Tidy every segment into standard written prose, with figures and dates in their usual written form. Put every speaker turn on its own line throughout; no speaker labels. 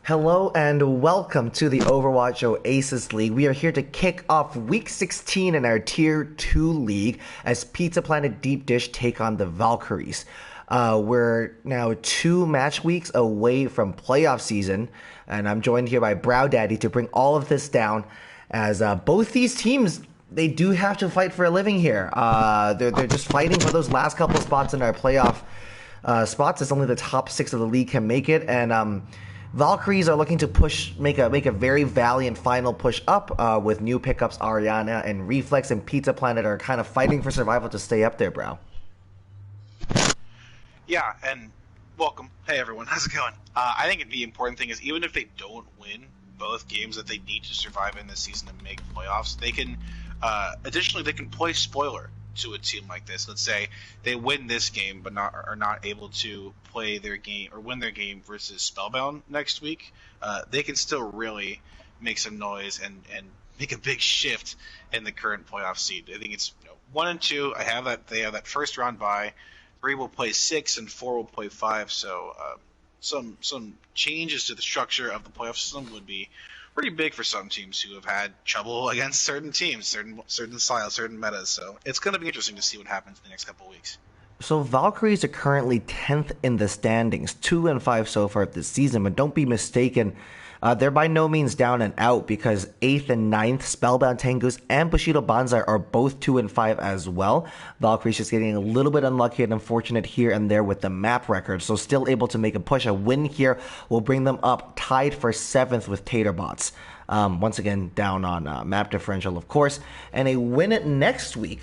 Hello and welcome to the Overwatch Oasis League. We are here to kick off Week 16 in our Tier 2 League as Pizza Planet Deep Dish take on the Valkyries. We're now 2 match weeks away from playoff season, and I'm joined here by Brow Daddy to bring all of this down as both these teams, they do have to fight for a living here. They're just fighting for those last couple spots in our playoff spots. It's only the top 6 of the league can make it, and Valkyries are looking to make a very valiant final push up with new pickups. Ariana and Reflex and Pizza Planet are kind of fighting for survival to stay up there, bro.
Yeah, and welcome. Hey everyone, how's it going? I think the important thing is even if they don't win both games that they need to survive in this season and make playoffs, they can additionally they can play spoiler to a team like this. Let's say they win this game but are not able to play their game or win their game versus Spellbound next week. They can still really make some noise and make a big shift in the current playoff seed. I think it's 1 and 2. They have that first round bye. 3 will play 6 and 4 will play 5. So some changes to the structure of the playoff system would be pretty big for some teams who have had trouble against certain teams, certain styles, certain metas. So it's going to be interesting to see what happens in the next couple of weeks.
So Valkyries are currently 10th in the standings, 2 and 5 so far this season, but don't be mistaken, they're by no means down and out because 8th and 9th, Spellbound Tengus and Bushido Banzai are both 2 and 5 as well. Valkyries just getting a little bit unlucky and unfortunate here and there with the map record, so still able to make a push. A win here will bring them up tied for 7th with Taterbots. Once again, down on map differential, of course, and a win next week.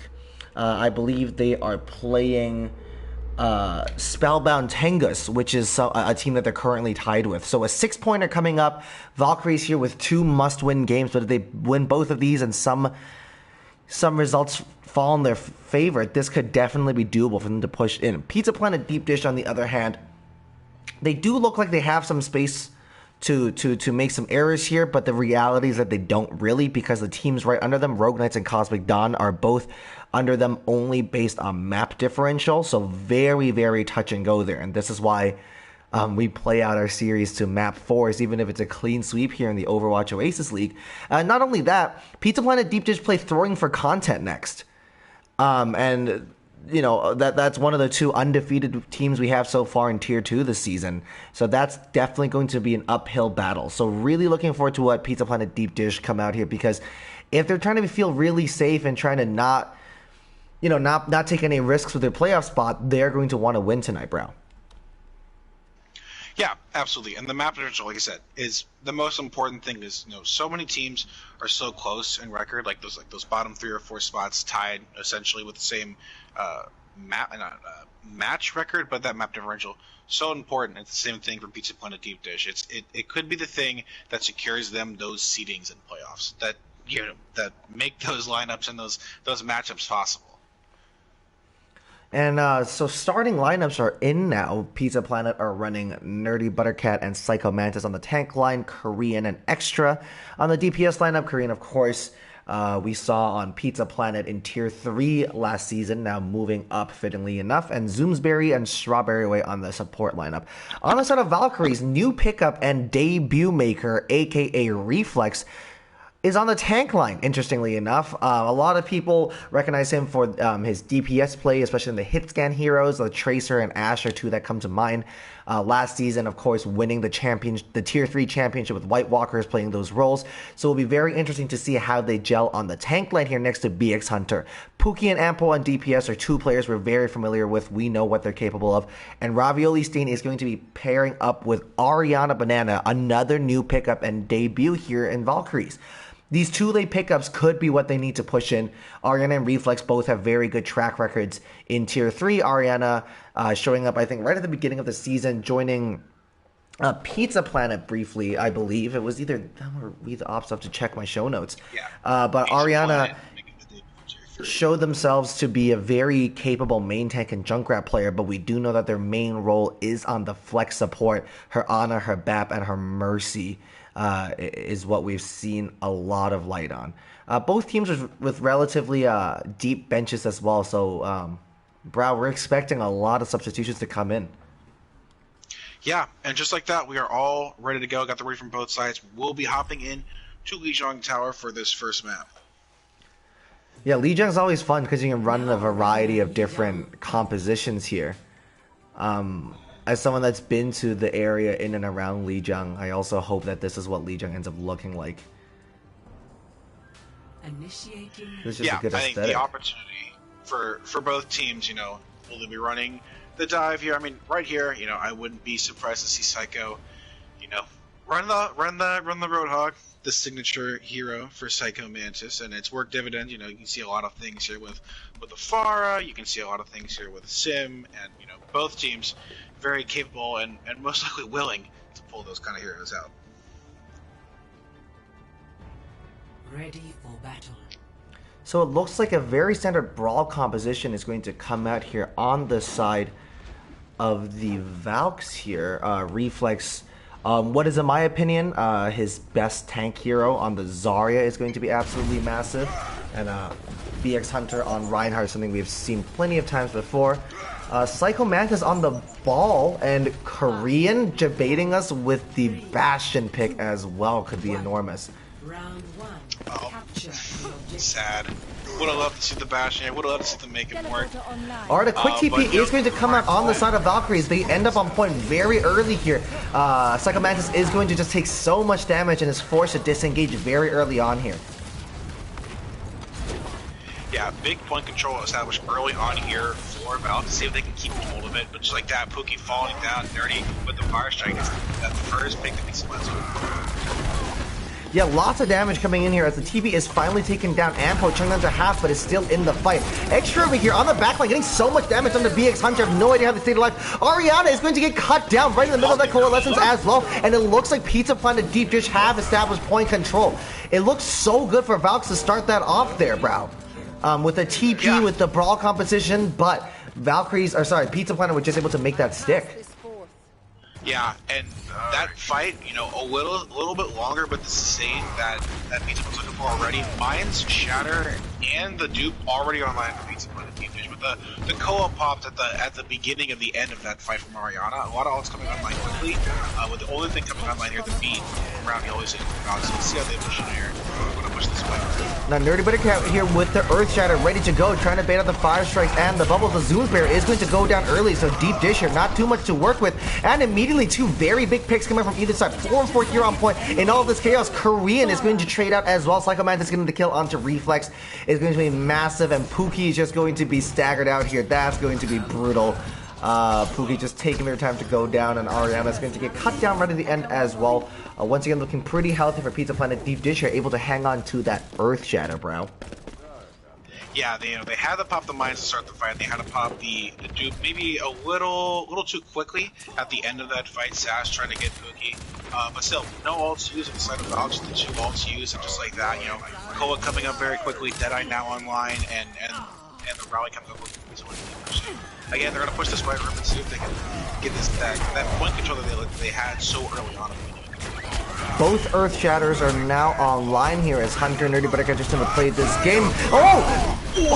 I believe they are playing Spellbound Tengus, which is a team that they're currently tied with. So a 6-pointer coming up. Valkyries here with 2 must-win games, but if they win both of these and some results fall in their favor, this could definitely be doable for them to push in. Pizza Planet Deep Dish, on the other hand, they do look like they have some space to make some errors here, but the reality is that they don't really, because the teams right under them, Rogue Knights and Cosmic Dawn, are both under them only based on map differential, so very, very touch and go there. And this is why we play out our series to map 4s, even if it's a clean sweep here in the Overwatch Oasis League. Not only that, Pizza Planet Deep Dish play Throwing for Content next. And that's one of the 2 undefeated teams we have so far in Tier 2 this season. So that's definitely going to be an uphill battle. So really looking forward to what Pizza Planet Deep Dish come out here, because if they're trying to feel really safe and trying to not take any risks with their playoff spot, they're going to want to win tonight, bro.
Yeah, absolutely. And the map differential, like I said, is the most important thing. Is so many teams are so close in record, like those bottom 3 or 4 spots tied essentially with the same match record, but that map differential so important. It's the same thing for Pizza Planet Deep Dish. It could be the thing that secures them those seedings in playoffs, that make those lineups and those matchups possible.
And so starting lineups are in now. Pizza Planet are running Nerdy Buttercat and Psycho Mantis on the tank line, Korean and Extra on the DPS lineup. Korean, of course, we saw on Pizza Planet in Tier 3 last season, now moving up fittingly enough, and Zoomsberry and Strawberry Way on the support lineup. On the side of Valkyries, new pickup and debut maker, aka Reflex, is on the tank line, interestingly enough. A lot of people recognize him for his DPS play, especially in the hit scan heroes. The Tracer and Ash are 2 that come to mind. Last season, of course, winning the Tier 3 championship with White Walkers playing those roles. So it'll be very interesting to see how they gel on the tank line here next to BX Hunter. Pookie and Ample on DPS are 2 players we're very familiar with. We know what they're capable of. And Ravioli Steen is going to be pairing up with Ariana Banana, another new pickup and debut here in Valkyries. These 2 late pickups could be what they need to push in. Ariana and Reflex both have very good track records in Tier 3. Ariana showing up, I think, right at the beginning of the season, joining Pizza Planet briefly, I believe. It was either... I'm going to read the ops stuff to check my show notes.
Yeah.
But Ariana showed themselves to be a very capable main tank and Junkrat player, but we do know that their main role is on the flex support. Her Ana, her BAP, and her Mercy is what we've seen a lot of light on. Both teams with relatively deep benches as well, so Brow, we're expecting a lot of substitutions to come in.
Yeah, and just like that, we are all ready to go. Got the ready from both sides. We'll be hopping in to Lijiang Tower for this first map.
Yeah, Lijiang's always fun because you can run a variety of different compositions here. As someone that's been to the area in and around Lijiang, I also hope that this is what Lijiang ends up looking like. It's just a good
I
aesthetic.
think the opportunity for both teams, will they be running the dive here? I mean, right here, I wouldn't be surprised to see Psycho, run the Roadhog, the signature hero for Psycho Mantis, and it's worked dividends. You can see a lot of things here with the Pharah. You can see a lot of things here with Sim, and both teams very capable and most likely willing to pull those kind of heroes out.
Ready for battle.
So it looks like a very standard brawl composition is going to come out here on the side of the Valks here. Reflex, what is in my opinion, his best tank hero on the Zarya is going to be absolutely massive. And BX Hunter on Reinhardt, something we've seen plenty of times before. Psycho Mantis on the ball, and Korean debating us with the Bastion pick as well could be enormous.
Round one.
Oh, sad. Would have loved to see the Bastion. Would have loved to see them make it work.
Alright, a quick TP is going to come out on the side of Valkyries. They end up on point very early here. Psycho Mantis is going to just take so much damage and is forced to disengage very early on here.
Yeah, big point control established early on here for Valve to see if they can keep hold of it. But just like that, Pookie falling down, Nerdy with the fire strike is that first pick that makes sense.
Yeah, lots of damage coming in here as the TP is finally taken down. Ampo chunked down to half, but is still in the fight. Extra over here on the backline, getting so much damage on the BX Hunter. I have no idea how to stay alive. Ariana is going to get cut down right in the middle of that coalescence as well. And it looks like Pizza Planet Deep Dish have established point control. It looks so good for Valks to start that off there, bro. With the TP, with the brawl composition, but Pizza Planet was just able to make that stick.
Yeah, and that fight, a little bit longer, but the same that Pizza was looking for already. Mine's Shatter and the dupe already online for Pizza Planet Team Dish, but the co-op popped at the beginning of the end of that fight from Mariana. A lot of ults coming online quickly, with the only thing coming online here, the beat around the always is so let's see how they push in here. We're gonna push this way.
Now Nerdy Buttercat here with the Earth Shatter ready to go, trying to bait out the Fire Strikes and the Bubbles. The Zoom Bear is going to go down early, so Deep Dish here, not too much to work with. And immediately two very big picks coming from either side. 4 and 4 here on point. In all this chaos, Korean is going to trade out as well. Psycho Mantis is getting the kill onto Reflex. Is going to be massive, and Pookie is just going to be staggered out here. That's going to be brutal. Pookie just taking their time to go down, and Ariana is going to get cut down right at the end as well. Once again, looking pretty healthy for Pizza Planet. Deep Dish here, able to hang on to that Earth Shatter, bro.
Yeah, they had to pop the mines to start the fight. They had to pop the dupe maybe a little too quickly at the end of that fight. Sash trying to get Pookie, but still no ults used on the side of Valve. The 2 ults used, and just like that, Koa coming up very quickly. Deadeye now online, and the rally comes up with again. They're gonna push this right room and see if they can get that point control that they had so early on.
Both Earth Shatters are now online here as Hunter and Nerdy Buttercat just haven't played this game. Oh!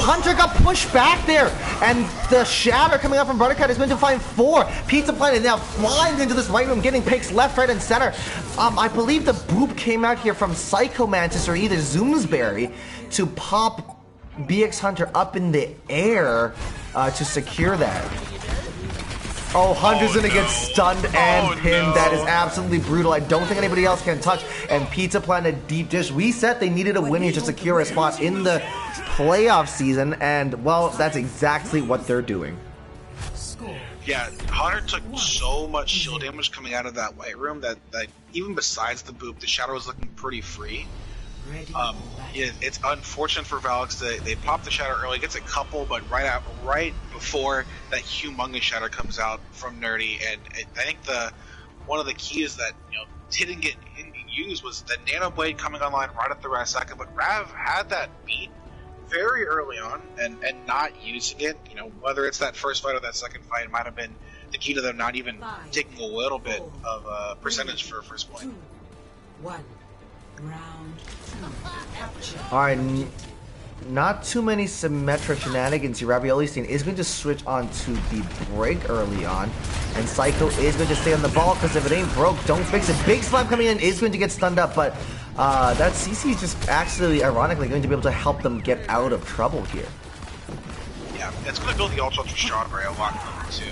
Hunter got pushed back there, and the Shatter coming up from Buttercat is going to find 4. Pizza Planet now flying into this right room, getting picks left, right, and center. I believe the boop came out here from Psycho Mantis or either Zoomsberry to pop BX Hunter up in the air to secure that. Oh, Hunter's gonna get stunned and pinned. No. That is absolutely brutal. I don't think anybody else can touch. And Pizza Planet Deep Dish, we said they needed a win here to secure a spot in the playoff season, and, well, that's exactly what they're doing.
Yeah, Hunter took so much shield damage coming out of that white room that even besides the boop, the Shadow was looking pretty free. It's unfortunate for Valks that they pop the Shatter early, gets a couple, but right before that humongous Shatter comes out from Nerdy, and I think one of the keys that didn't get used was the Nano Blade coming online right at the last second, but Rav had that beat very early on and not using it. Whether it's that first fight or that second fight, it might have been the key to them not even taking a little bit of percentage for first point.
1. Round 2.
Alright, not too many Symmetra shenanigans here. Ravioli Steen is going to switch on to the break early on. And Psycho is going to stay on the ball because if it ain't broke, don't fix it. Big Slap coming in is going to get stunned up, but that CC is just actually, ironically, going to be able to help them get out of trouble here.
Yeah, it's going to build the ultra for Strawberry a lot more too.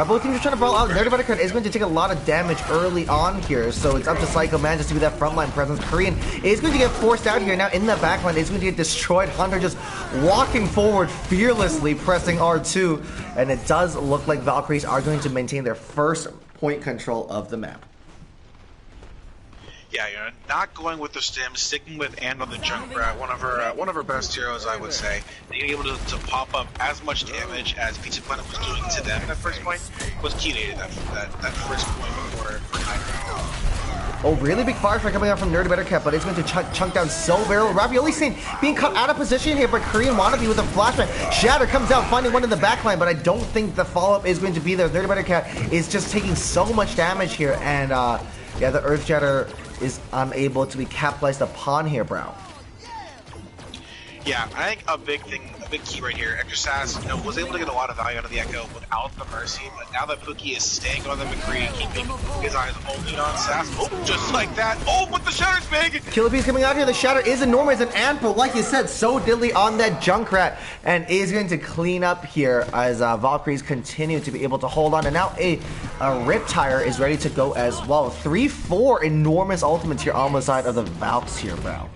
Both teams are trying to brawl out. Nerdy Buttercut is going to take a lot of damage early on here, so it's up to Psycho manages to be that frontline presence. Korean is going to get forced out here. Now in the backline, is going to get destroyed. Hunter just walking forward fearlessly, pressing R2, and it does look like Valkyries are going to maintain their first point control of the map.
Yeah, you're not going with the stim, sticking with and on the Junkrat, one of her best heroes, I would say. Being able to pop up as much damage as Pizza Planet was doing to them at that first point was key to that first point for Hydra.
Oh, really big fire strike coming out from Nerdy Buttercat, but it's going to chunk down so barrel. Ravioli Saint being cut out of position here, but Korean Wannabe with a flashback. Shatter comes out, finding one in the backline, but I don't think the follow-up is going to be there. Nerdy Buttercat is just taking so much damage here, and yeah, the Earth Shatter is unable to be capitalized upon here, bro.
Yeah, I think a big key right here, Extra Sass, was able to get a lot of value out of the Echo without the Mercy, but now that Pookie is staying on the McCree, keeping his eyes only on Sass, oh, just like that, oh, but the Shatter's big!
Killer Bee's coming out here, the Shatter is enormous, and Anpo, like you said, so diddly on that Junkrat, and is going to clean up here as Valkyries continue to be able to hold on, and now a Riptire is ready to go as well. 3-4 enormous ultimates here on the side of the Valks here, bro.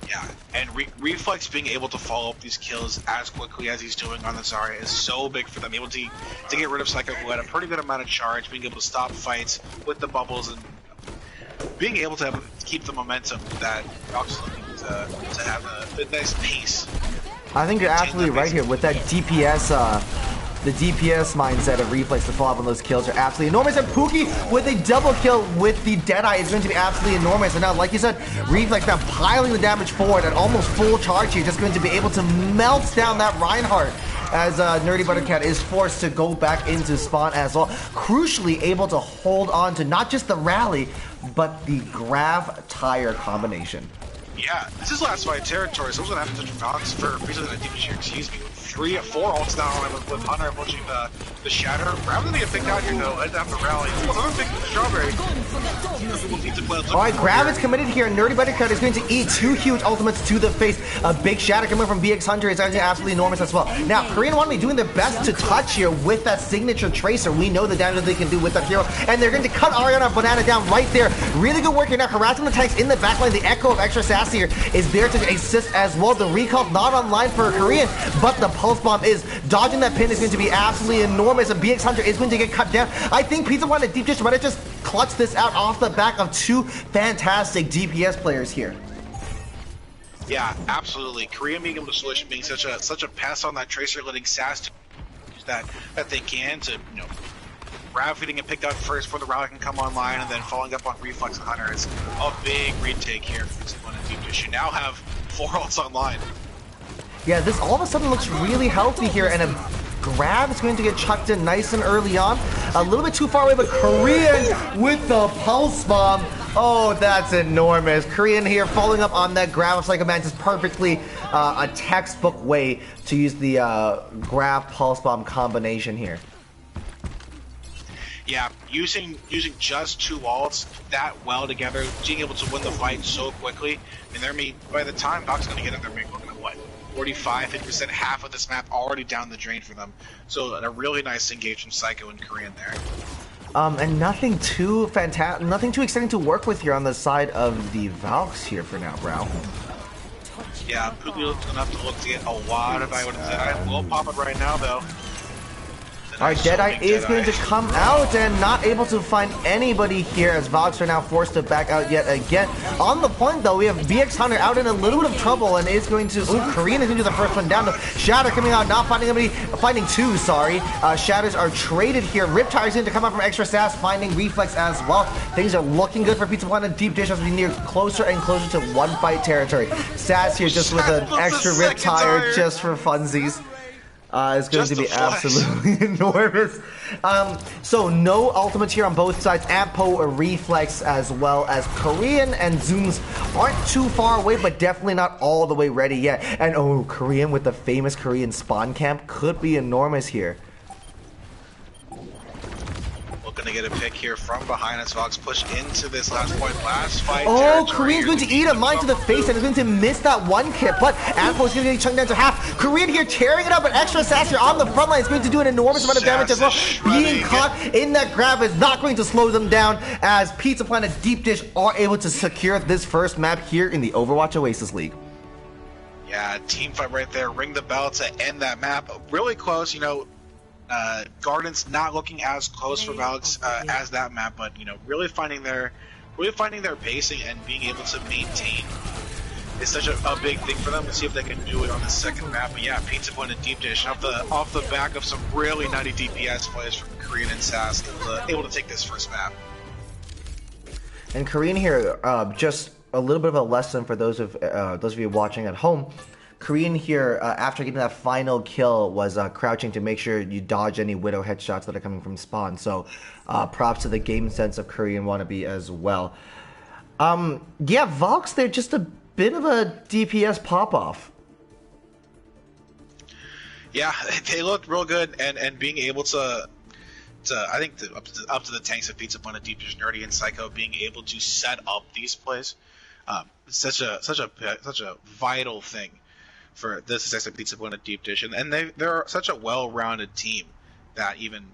Yeah, and Reflex being able to follow up these kills as quickly as he's doing on the Zarya is so big for them. Able to get rid of Psycho, who had a pretty good amount of charge, being able to stop fights with the bubbles, and being able to keep the momentum that Valk's looking to have a nice pace.
I think you're absolutely right here with that DPS. The DPS mindset of Reflex to follow up on those kills are absolutely enormous. And Pookie with a double kill with the Deadeye is going to be absolutely enormous. And now, like you said, Reflex now piling the damage forward at almost full charge here, just going to be able to melt down that Reinhardt as Nerdy Buttercat is forced to go back into spawn as well. Crucially able to hold on to not just the rally, but the Grav Tire combination.
Yeah, this is last fight territory, so what's going to happen to Valks for reason that Demon Shear, excuse me, 3 or 4 ults now with Hunter approaching the Shatter. Rather than get picked out here though, I'd have to rally. Another pick with Strawberry.
Alright, Grav is committed here, and Nerdy Buttercut is going to eat 2 huge ultimates to the face. A big Shatter coming from BX Hunter is actually absolutely enormous as well. Now, Korean Wannabe doing their best to touch here with that signature Tracer. We know the damage that they can do with that hero, and they're going to cut Ariana Banana down right there. Really good work here now, harassing the tanks in the backline. The Echo of Extra Sass here is there to assist as well. The recall not online for Korean, but the Pulse Bomb is dodging that pin is going to be absolutely enormous, and BX Hunter is going to get cut down. I think Pizza wanted Deep Dish, but it just clutched this out off the back of 2 fantastic DPS players here.
Yeah, absolutely. Korean being able to switch, being such a pass on that Tracer, letting Sass to use that they can to, Grav getting it picked out first before the rally can come online, and then following up on Reflex and Hunter is a big retake here for Pizza and Deep Dish. You now have 4 ults online.
Yeah, this all of a sudden looks really healthy here, and a Grab is going to get chucked in nice and early on. A little bit too far away, but Korean with the Pulse Bomb. Oh, that's enormous. Korean here following up on that grab of Psycho Mantis, perfectly a textbook way to use the grab Pulse Bomb combination here.
Yeah, using just 2 ults that well together, being able to win the fight so quickly, and by the time Doc's going to get in there, we're looking at what? 45-50%, half of this map already down the drain for them. So a really nice engage from Psycho and Korean there.
And nothing too fantastic, nothing too exciting to work with here on the side of the Valks here for now, bro.
Yeah, Pookie is enough to look to get a lot of value out of Deadeye. We'll pop it right now though.
Alright, Deadeye is going to come out and not able to find anybody here as Valks are now forced to back out yet again. On the point though, we have BX Hunter out in a little bit of trouble and is going to... Ooh, Korean is going to do the first one down. Shatter coming out, not finding anybody... Finding 2, sorry. Shatters are traded here. Riptire is going to come out from Extra Sass, finding Reflex as well. Things are looking good for Pizza Planet. Deep Dish as we near closer and closer to 1-fight territory. Sass here just with an extra Riptire just for funsies. It's going to be absolutely enormous. So no ultimates here on both sides. Ampo, a Reflex, as well as Korean and Zooms aren't too far away, but definitely not all the way ready yet. And oh, Korean with the famous Korean spawn camp could be enormous here.
to get a pick here from behind as Vox push into this last point. Last fight.
Oh, Korean's going to eat a mine to the face and is going to miss that one kit, but Anpo is going to get chunked down to half. Korean here tearing it up, but extra sass here on the front line is going to do an enormous amount of damage as well. Being caught in that grab is not going to slow them down as Pizza Planet Deep Dish are able to secure this first map here in the Overwatch Oasis League.
Yeah, team fight right there. Ring the bell to end that map. Really close, Garden's not looking as close for Valks as that map, but really finding their pacing and being able to maintain is such a big thing for them. To see if they can do it on the second map. But yeah, Pizza Point and Deep Dish off the back of some really nutty DPS plays from Korean and Sass, able to take this first map.
And Korean here, just a little bit of a lesson for those of you watching at home. Korean here, after getting that final kill, was crouching to make sure you dodge any Widow headshots that are coming from spawn. So props to the game sense of Korean wannabe as well. Yeah, Vox, they're just a bit of a DPS pop-off.
Yeah, they looked real good, and being able to I think up to the tanks of Pizza Point, Deep Dish, Nerdy, and Psycho, being able to set up these plays, such a vital thing for the success of Pizza Point and Deep Dish, and they're such a well-rounded team that even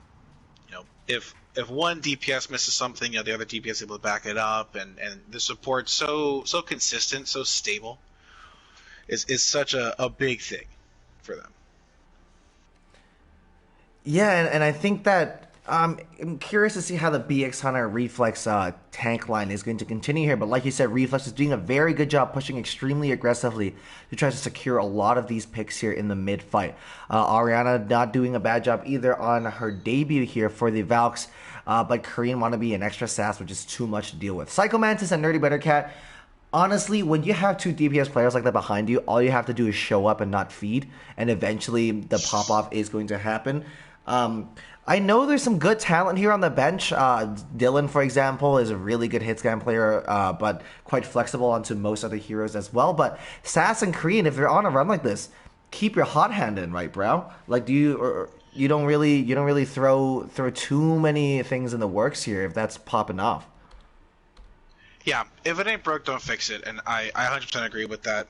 if one DPS misses something, the other DPS is able to back it up, and the support so consistent, so stable is such a big thing for them.
Yeah, and I think that I'm curious to see how the BX Hunter Reflex tank line is going to continue here. But like you said, Reflex is doing a very good job pushing extremely aggressively to try to secure a lot of these picks here in the mid-fight. Ariana not doing a bad job either on her debut here for the Valks. But Korean wannabe and extra sass, which is too much to deal with. Psycho Mantis and Nerdy Bettercat. Honestly, when you have two DPS players like that behind you, all you have to do is show up and not feed. And eventually the pop-off is going to happen. I know there's some good talent here on the bench. Dylan, for example, is a really good hit scan player, but quite flexible onto most other heroes as well. But Sass and Korean, if you're on a run like this, keep your hot hand in, right, bro? Like, you don't really throw too many things in the works here if that's popping off.
Yeah, if it ain't broke, don't fix it, and I 100% agree with that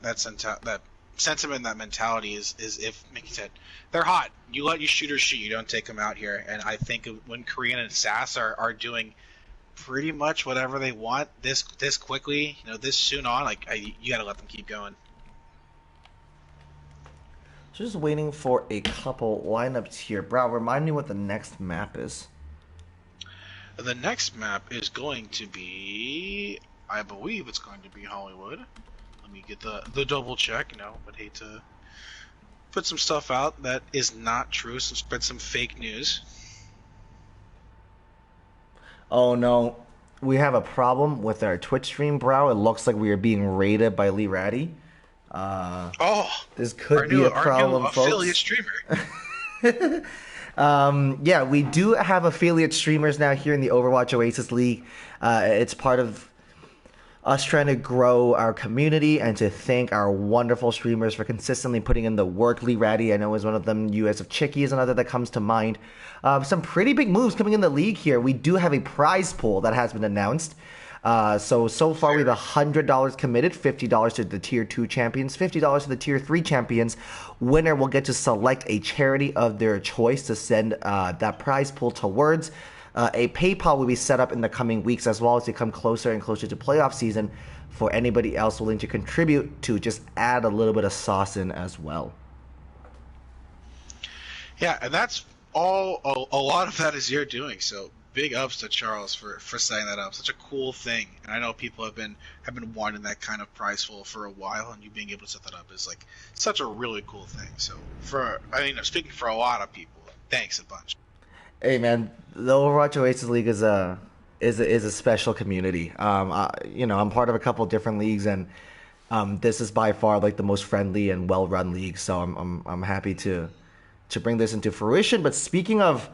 sentiment, that mentality is if Mickey said they're hot, you let your shooters shoot, you don't take them out here. And I think when Korean and Sass are doing pretty much whatever they want this quickly, this soon on, you gotta let them keep going.
Just waiting for a couple lineups here. Bro, remind me what the next map is.
The next map is going to be, I believe it's going to be Hollywood. Let me get the double check, but hate to put some stuff out that is not true, so spread some fake news.
Oh no, we have a problem with our Twitch stream, bro. It looks like we are being raided by Lee Ratty. This could be a problem,
our new affiliate streamer.
Yeah, we do have affiliate streamers now here in the Overwatch Oasis League. It's part of us trying to grow our community and to thank our wonderful streamers for consistently putting in the work. Lee Ratty, I know, is one of them. US of Chicky is another that comes to mind. Some pretty big moves coming in the league here. We do have a prize pool that has been announced. So far we have $100 committed, $50 to the Tier 2 champions, $50 to the Tier 3 champions. Winner will get to select a charity of their choice to send that prize pool towards. A PayPal will be set up in the coming weeks as well as we come closer and closer to playoff season for anybody else willing to contribute to just add a little bit of sauce in as well.
Yeah, and that's all. A lot of that is your doing. So big ups to Charles for setting that up. Such a cool thing, and I know people have been wanting that kind of prize pool for a while, and you being able to set that up is such a really cool thing. So speaking for a lot of people, thanks a bunch.
Hey man, the Overwatch Oasis League is a special community. I'm part of a couple different leagues, and this is by far the most friendly and well-run league. So I'm happy to bring this into fruition. But speaking of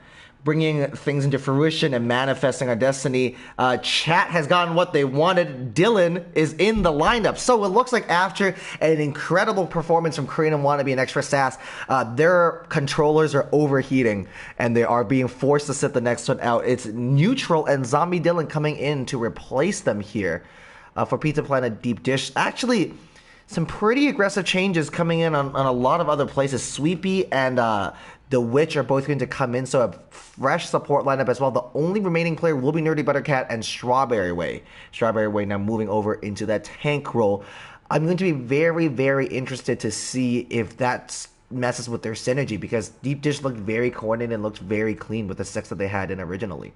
bringing things into fruition and manifesting our destiny. Chat has gotten what they wanted. Dylan is in the lineup. So it looks like after an incredible performance from Korean and Wannabe and Extra Sass, their controllers are overheating and they are being forced to sit the next one out. It's Neutral and Zombie Dylan coming in to replace them here for Pizza Planet Deep Dish. Actually, some pretty aggressive changes coming in on a lot of other places. Sweepy and The Witch are both going to come in, so a fresh support lineup as well. The only remaining player will be Nerdy Buttercat and Strawberry Way. Strawberry Way now moving over into that tank role. I'm going to be very, very interested to see if that messes with their synergy, because Deep Dish looked very coordinated and looked very clean with the 6 that they had in originally.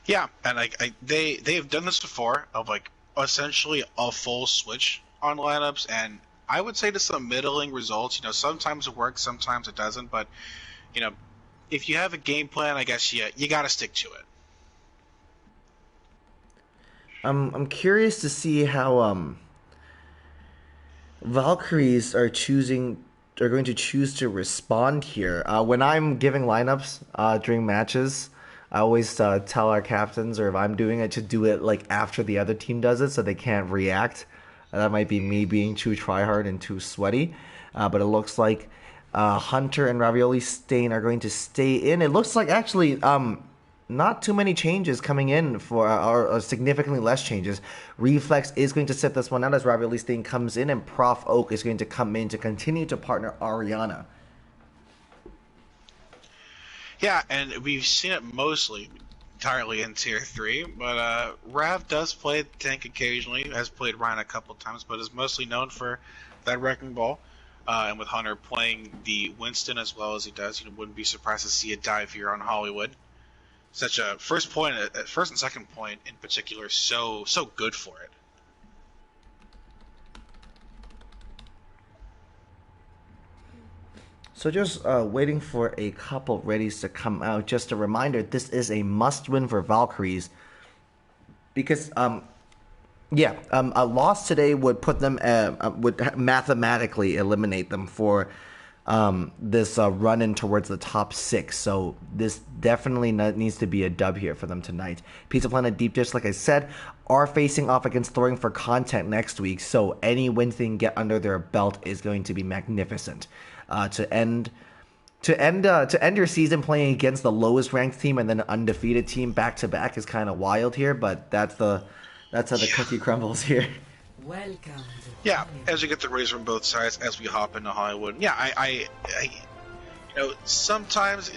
Yeah, and they've done this before of like essentially a full switch on lineups, and I would say to some middling results. You know, sometimes it works, sometimes it doesn't, but you know, if you have a game plan, I guess you got to stick to it.
I'm curious to see how Valkyries are going to choose to respond here. When I'm giving lineups during matches, I always tell our captains, or if I'm doing it, to do it like after the other team does it, so they can't react. That might be me being too tryhard and too sweaty, but it looks like Hunter and Ravioli Stain are going to stay in. It looks like actually not too many changes coming in for, or significantly less changes. Reflex is going to sit this one out as Ravioli Stain comes in, and Prof Oak is going to come in to continue to partner Ariana.
Yeah, and we've seen it mostly entirely in Tier 3, but Rav does play tank occasionally, has played Ryan a couple times, but is mostly known for that Wrecking Ball. And with Hunter playing the Winston as well as he does, you wouldn't be surprised to see a dive here on Hollywood. Such a first and second point in particular, so good for it.
So just waiting for a couple readies to come out. Just a reminder, this is a must-win for Valkyries, because a loss today would put them would mathematically eliminate them for this run-in towards the top 6. So this definitely needs to be a dub here for them tonight. Pizza Planet Deep Dish, like I said, are facing off against Throwing for Content next week. So any win they can get under their belt is going to be magnificent. To end your season playing against the lowest ranked team and then an undefeated team back to back is kind of wild here, but that's how the cookie crumbles here.
Welcome.
Yeah, as you get the raise from both sides as we hop into Hollywood. Yeah, I sometimes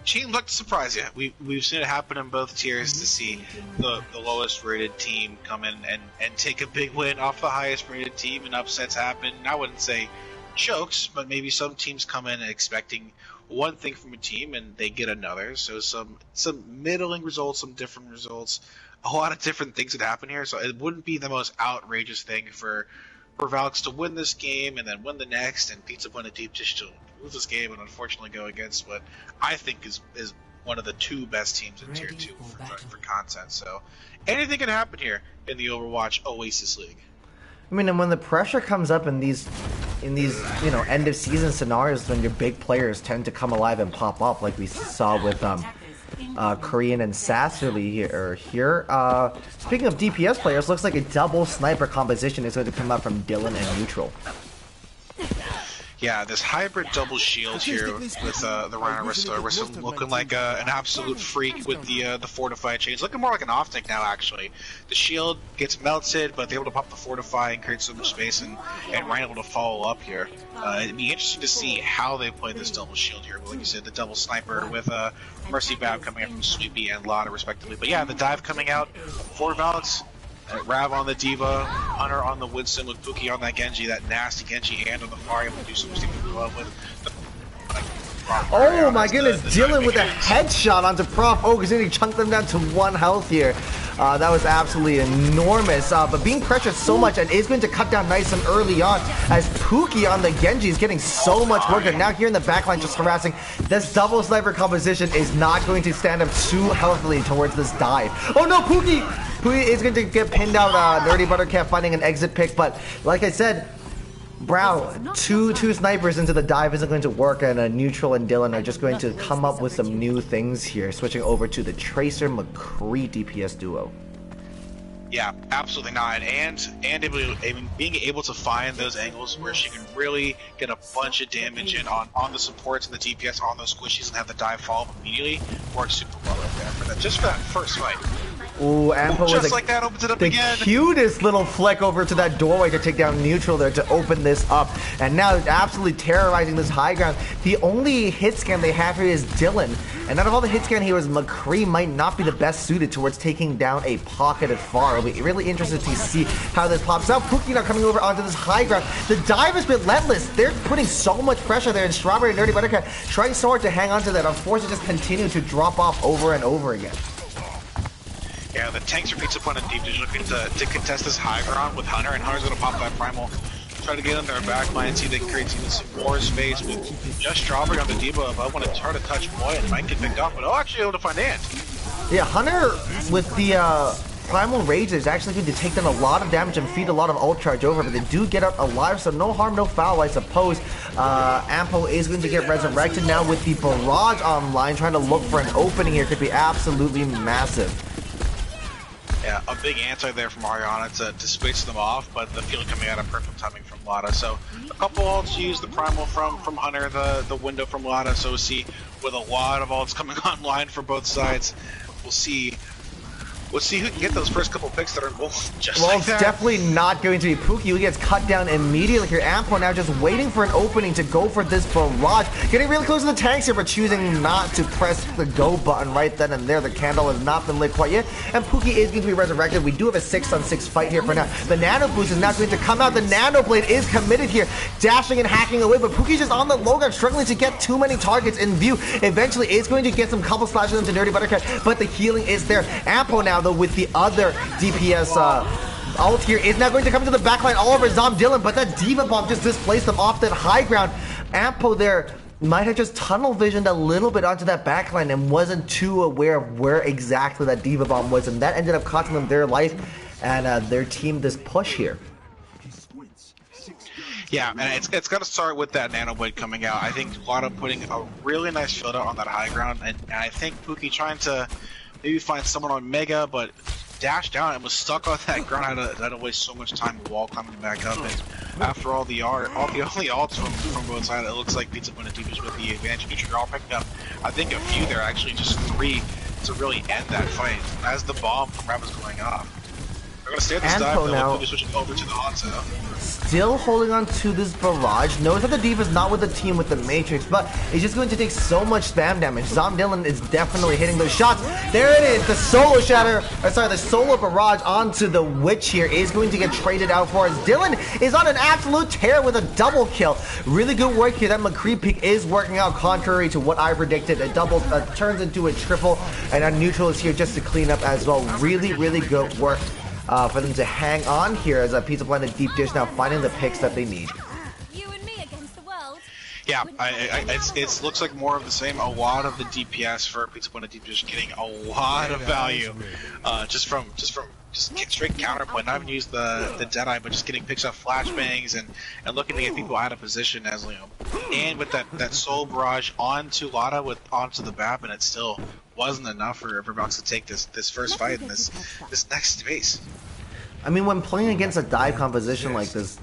teams like to surprise you. We've seen it happen in both tiers to see the lowest rated team come in and take a big win off the highest rated team, and upsets happen. I wouldn't say chokes, but maybe some teams come in expecting one thing from a team and they get another. So some middling results, some different results, a lot of different things that happen here. So it wouldn't be the most outrageous thing for Valks to win this game and then win the next, and Pizza Planet Deep Dish to lose this game and unfortunately go against what I think is one of the 2 best teams in Tier 2 for content. So anything can happen here in the Overwatch Oasis League.
I mean, and when the pressure comes up in these end of season scenarios, when your big players tend to come alive and pop up, like we saw with Korean and Sass here. Speaking of DPS players, looks like a double sniper composition is going to come out from Dylan and Neutral.
Yeah, this hybrid double shield here with the Rhino Arista looking like an absolute freak with the fortify chains. Looking more like an off-tank now, actually. The shield gets melted, but they're able to pop the fortify and create so much space, and Rhino able to follow up here. It'd be interesting to see how they play this double shield here. Like you said, the double sniper with Mercy Bab coming out from Sweepy and Lotta, respectively. But yeah, the dive coming out for Valks. Rav on the Diva, Hunter on the Winston with Pookie on that Genji, that nasty Genji hand on the far, able to do some stupid glove with.
Oh my goodness, Dylan with a headshot onto Prof Oak is going to chunk them down to 1 health here. That was absolutely enormous, but being pressured so much and is going to cut down nice and early on as Pookie on the Genji is getting so much work, and now here in the backline just harassing. This double sniper composition is not going to stand up too healthily towards this dive. Oh no, Pookie is going to get pinned out. Nerdy Buttercat finding an exit pick, but like I said, Brown, two snipers into the dive isn't going to work, and Neutral and Dylan are just going to come up with some new things here, switching over to the Tracer McCree DPS duo.
Yeah, absolutely not. And being able to find those angles where she can really get a bunch of damage in on the supports and the DPS on those squishies and have the dive fall immediately works super well right there for that. Just for that first fight.
Ooh, Ampo
just like that opens it up
the
again.
Cutest little flick over to that doorway to take down Neutral there to open this up. And now absolutely terrorizing this high ground. The only hit scan they have here is Dylan. And out of all the hit scan heroes, McCree might not be the best suited towards taking down a pocketed far. It'll be really interested to see how this pops out. Pookie now coming over onto this high ground. The dive is relentless. They're putting so much pressure there, and Strawberry and Nerdy Buttercat trying so hard to hang on to that. Unfortunately, just continue to drop off over and over again.
Yeah, the tanks for Pizza Point and Deep Dish looking to contest this high ground with Hunter, and Hunter's going to pop that Primal. Try to get in their back line, see if they can create even some more space with just Strawberry on the Diva above. Want to try to touch Boy and might get picked up, but actually able to find Ant.
Yeah, Hunter with the Primal Rage is actually going to take down a lot of damage and feed a lot of ult charge over, but they do get out alive, so no harm, no foul, I suppose. Ampo is going to get resurrected now with the Barrage online, trying to look for an opening here. Could be absolutely massive.
Yeah, a big anti there from Ariana to switch them off, but the field coming out of perfect timing from Lada. So a couple ults used, the Primal from Hunter, the window from Lada. So we'll see with a lot of ults coming online for both sides. We'll see who can get those first couple picks that are just like that.
It's definitely not going to be Pookie, who gets cut down immediately here. Ampo now just waiting for an opening to go for this barrage. Getting really close to the tanks here, but choosing not to press the go button right then and there. The candle has not been lit quite yet, and Pookie is going to be resurrected. We do have a 6-on-6 fight here for now. The Nano Boost is not going to come out. The Nano Blade is committed here, dashing and hacking away, but Pookie's just on the low ground, struggling to get too many targets in view. Eventually, it's going to get some couple slashes into Nerdy Buttercat, but the healing is there. Ampo now, though, with the other DPS ult here, is now going to come to the backline all over Zom Dylan, but that Diva Bomb just displaced them off that high ground. Ampo there might have just tunnel visioned a little bit onto that backline and wasn't too aware of where exactly that Diva Bomb was, and that ended up costing them their life and their team this push here.
Yeah, and it's got to start with that Nano Blade coming out. I think Lada putting a really nice field out on that high ground, and I think Pookie trying to maybe find someone on Mega, but dashed down and was stuck on that ground. Had to waste so much time wall climbing back up. And after all the only ults from both sides, it looks like Pizza Point and Deep is with the advantage. Neutral all picked up, I think, a few there, actually just 3 to really end that fight as the bomb from Rav was going off. They're gonna stay at this dive, though, with switching over to the Hanzo.
Still holding on to this barrage. Knows that the Diva's not with the team with the Matrix, but it's just going to take so much spam damage. Zom Dylan is definitely hitting those shots. There it is, the solo shatter, the solo barrage onto the Witch here is going to get traded out for us. Dylan is on an absolute tear with a double kill. Really good work here. That McCree pick is working out contrary to what I predicted. A double turns into a triple, and our Neutral is here just to clean up as well. Really, really good work for them to hang on here as a Pizza Planet Deep Dish now finding the picks that they need.
You and me against the world.
Yeah, it looks like more of the same. A lot of the DPS for Pizza Planet Deep Dish getting a lot of value, just straight counterpoint. Not even use the Deadeye, but just getting picks off flashbangs and looking to get people out of position as and with that Soul Barrage onto Lada onto the BAP, and it still wasn't enough for Vox to take this first fight in this next space.
I mean, when playing against a dive composition like this,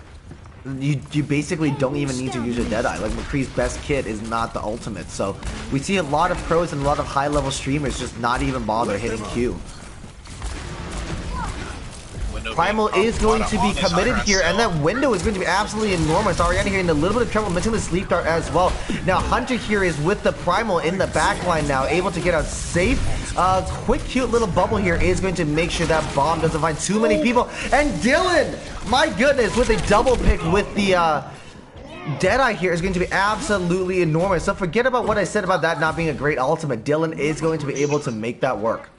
you basically don't even need to use a Deadeye. Like, McCree's best kit is not the ultimate, so we see a lot of pros and a lot of high-level streamers just not even bother hitting Q. Primal is going to be committed here, and that window is going to be absolutely enormous. Ariana here in a little bit of trouble, missing the sleep dart as well. Now Hunter here is with the Primal in the backline now, able to get out safe. Quick, cute little bubble here is going to make sure that bomb doesn't find too many people. And Dylan, my goodness, with a double pick with the Deadeye here is going to be absolutely enormous. So forget about what I said about that not being a great ultimate. Dylan is going to be able to make that work.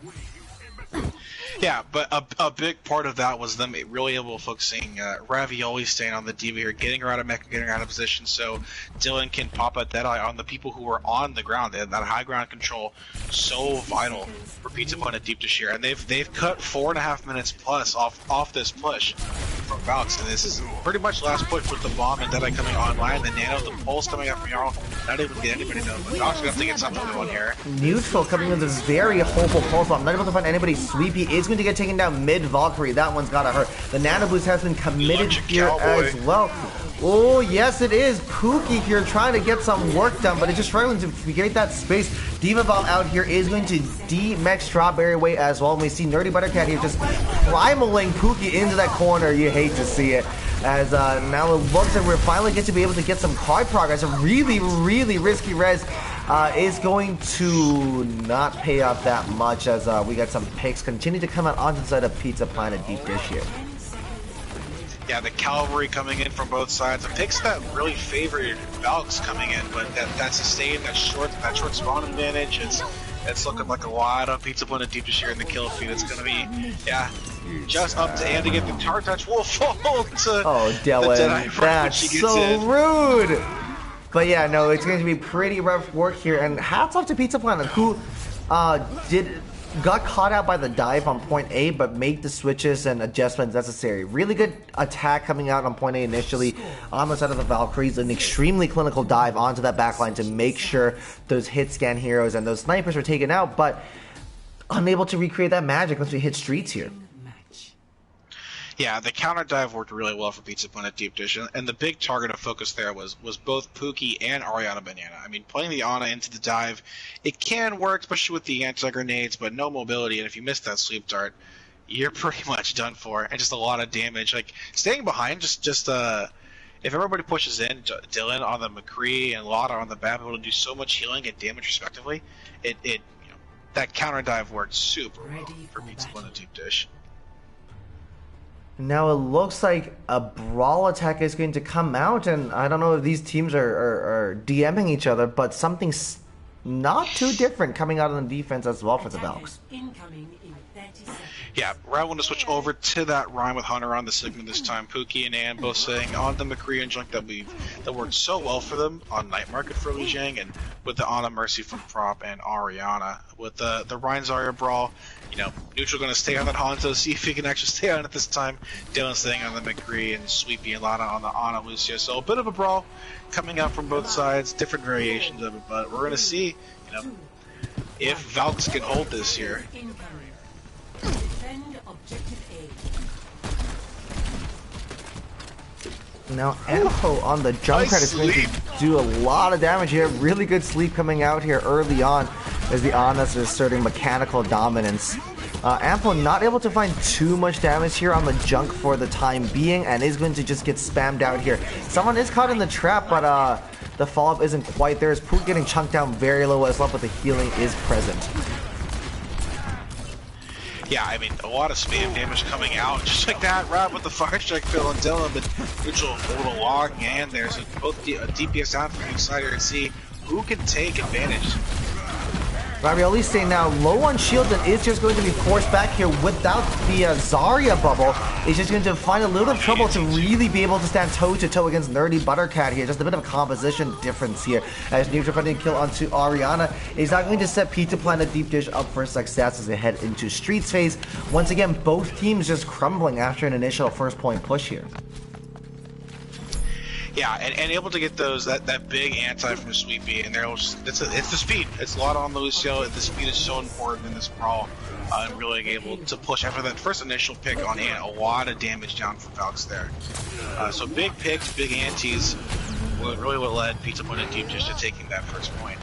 Yeah, but a big part of that was them really able to focusing Ravioli staying on the Diva here, getting her out of mech, getting her out of position, so Dylan can pop a Deadeye on the people who were on the ground. They had that high ground control, so vital for Pizza Point and Deep Dish here, and they've cut 4.5 minutes plus off this push. from Valks, and this is pretty much last push with the bomb and Deadeye coming online, the Nano, the pulse coming up from Jarl, not able to get anybody though, but Valks gonna have to get something going here.
Neutral coming with this very hopeful pulse bomb, not able to find anybody. Sweepy is going to get taken down mid Valkyrie, that one's gotta hurt. The Nano boost has been committed here as well. Oh, yes, it is. Pookie here trying to get some work done, but it's just struggling to create that space. Diva Bomb out here is going to D-Mech Strawberry away as well. And we see Nerdy Buttercat here just primaling Pookie into that corner. You hate to see it. As now it looks like we're finally going to be able to get some card progress. A really, really risky res is going to not pay off that much as we got some picks continue to come out onto the side of Pizza Planet Deep Dish here.
Yeah, the cavalry coming in from both sides. The picks that really favored Valks coming in, but that sustained that short spawn advantage. It's looking like a lot of Pizza Planet Deep Dish here in the kill feed. It's gonna be just up to Anne to get the tar touch. Will fall to
Dylan, that's so rude. But yeah, no, it's going to be pretty rough work here. And hats off to Pizza Planet who got caught out by the dive on point A, but made the switches and adjustments necessary. Really good attack coming out on point A initially on the side of the Valkyries. An extremely clinical dive onto that backline to make sure those hit scan heroes and those snipers were taken out, but unable to recreate that magic once we hit streets here.
Yeah, the counter dive worked really well for Pizza Planet Deep Dish, and the big target of focus there was both Pookie and Ariana Banana. I mean, playing the Ana into the dive, it can work, especially with the anti-grenades, but no mobility, and if you miss that sleep dart, you're pretty much done for, and just a lot of damage. Like, staying behind, if everybody pushes in, Dylan on the McCree and Lotta on the Bab, able to do so much healing and damage respectively, that counter dive worked super well for Pizza Planet Deep Dish.
Now it looks like a brawl attack is going to come out, and I don't know if these teams are DMing each other, but something's not too different coming out on the defense as well for the Valks.
Yeah, I want to switch over to that rhyme with Hunter on the segment this time. Pookie and Ann both saying on the McCree and Junk that worked so well for them on Night Market for Li Jiang, and with the Ana Mercy from Prop and Ariana. With the Ryan Zarya brawl, Neutral going to stay on that Hanzo, see if he can actually stay on it this time. Dylan staying on the McCree and Sweepy and Lana on the Ana Lucia. So a bit of a brawl coming out from both sides, different variations of it, but we're going to see, if Valks can hold this here.
Now Ampo on the Junkrat is going to do a lot of damage here. Really good sleep coming out here early on as the Anas is asserting mechanical dominance. Ampo not able to find too much damage here on the Junk for the time being, and is going to just get spammed out here. Someone is caught in the trap, but the follow-up isn't quite there. As Pook getting chunked down very low as well, but the healing is present.
Yeah, I mean, a lot of spam damage coming out, just like that, right with the Fire Strike Phil and Dylan, but Neutral a little log, and there's both DPS out from each side here and see who can take advantage.
Ravioli staying now low on shield and is just going to be forced back here without the Zarya bubble. Is just going to find a little bit of trouble to really be able to stand toe-to-toe against Nerdy Buttercat here. Just a bit of a composition difference here. As Neutral finding a kill onto Ariana is not going to set Pizza Planet Deep Dish up for success as they head into Streets phase. Once again, both teams just crumbling after an initial first point push here.
Yeah, and able to get that big anti from Sweepy, and it's the speed. It's a lot on Lucio. The speed is so important in this brawl, and really able to push after that first initial pick on Ant. A lot of damage down from Valks there. So big picks, big antis, really what led Pizza Planet Deep Dish to taking that first point.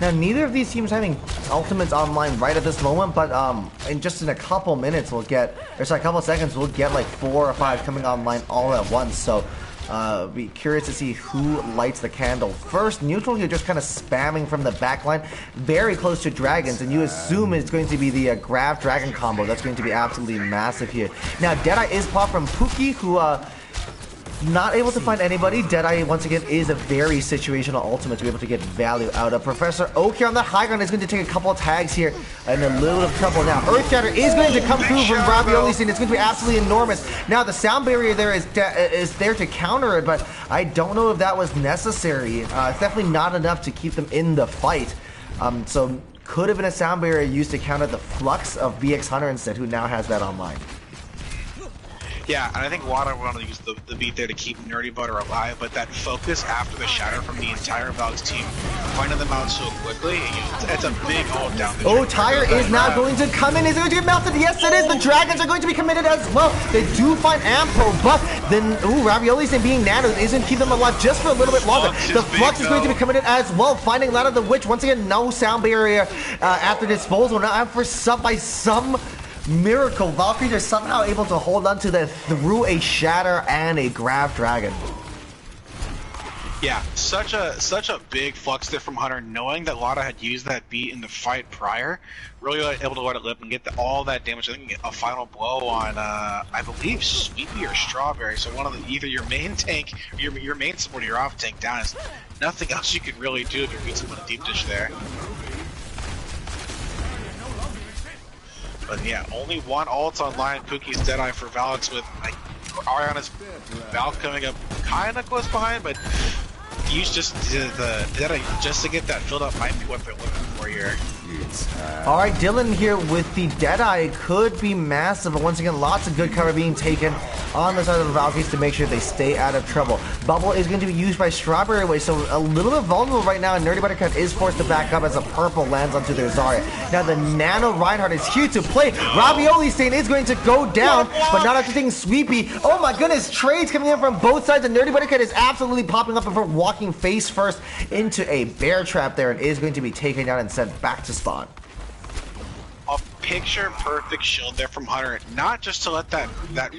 Now, neither of these teams having ultimates online right at this moment, but in a couple minutes a couple seconds, we'll get like 4 or 5 coming online all at once. So. Be curious to see who lights the candle first. Neutral here just kind of spamming from the backline, very close to dragons, and you assume it's going to be the grab dragon combo. That's going to be absolutely massive here. Now Deadeye is popped from Pookie, who not able to find anybody. Deadeye once again is a very situational ultimate to be able to get value out of. Professor Oak here on the high ground is going to take a couple of tags here and a little bit of trouble now. Earth Shatter is going to come through from Ravioli scene. It's going to be absolutely enormous. Now the sound barrier there is there to counter it, but I don't know if that was necessary. It's definitely not enough to keep them in the fight. So could have been a sound barrier used to counter the flux of VX Hunter instead, who now has that online.
Yeah, and I think Wada wanted to use the beat there to keep Nerdy Butter alive, but that focus after the shatter from the entire Valk's team, finding them out so quickly, it's a big ult down the
Oh, Tyre is now going to come in. Is it going to get melted? Yes, it is. The Dragons are going to be committed as well. They do find Ampo, but then, Ravioli's and being Nano is going to keep them alive just for a little bit longer. The Flux is going to be committed as well, finding Ladder the Witch. Once again, no sound barrier after disposal. Now, for by some miracle, Valkyries are somehow able to hold on to that through a Shatter and a Grab Dragon.
Yeah, such a big flux there from Hunter, knowing that Lada had used that beat in the fight prior, really able to let it live and get all that damage. I think a final blow on, I believe, Sweepy or Strawberry. So one of the, either your main tank, your main support, or your off tank down. Is nothing else you could really do if you're beating someone a deep dish there. But yeah, only one ult online. Pookie's Deadeye for Valix with like Ariana's Valve coming up kind of close behind, but use just the Deadeye just to get that filled up might be what they're looking for here.
All right, Dylan here with the Deadeye could be massive, but once again, lots of good cover being taken on the side of the Valkyries to make sure they stay out of trouble. Bubble is going to be used by Strawberry Way, so a little bit vulnerable right now, and Nerdy Buttercut is forced to back up as a purple lands onto their Zarya. Now the Nano Reinhardt is here to play. Ravioli Stain is going to go down, but not after taking Sweepy. Oh my goodness, trades coming in from both sides, and Nerdy Buttercut is absolutely popping up before walking face first into a bear trap there, and is going to be taken down and sent back to spawn.
A picture perfect shield there from Hunter, not just to let that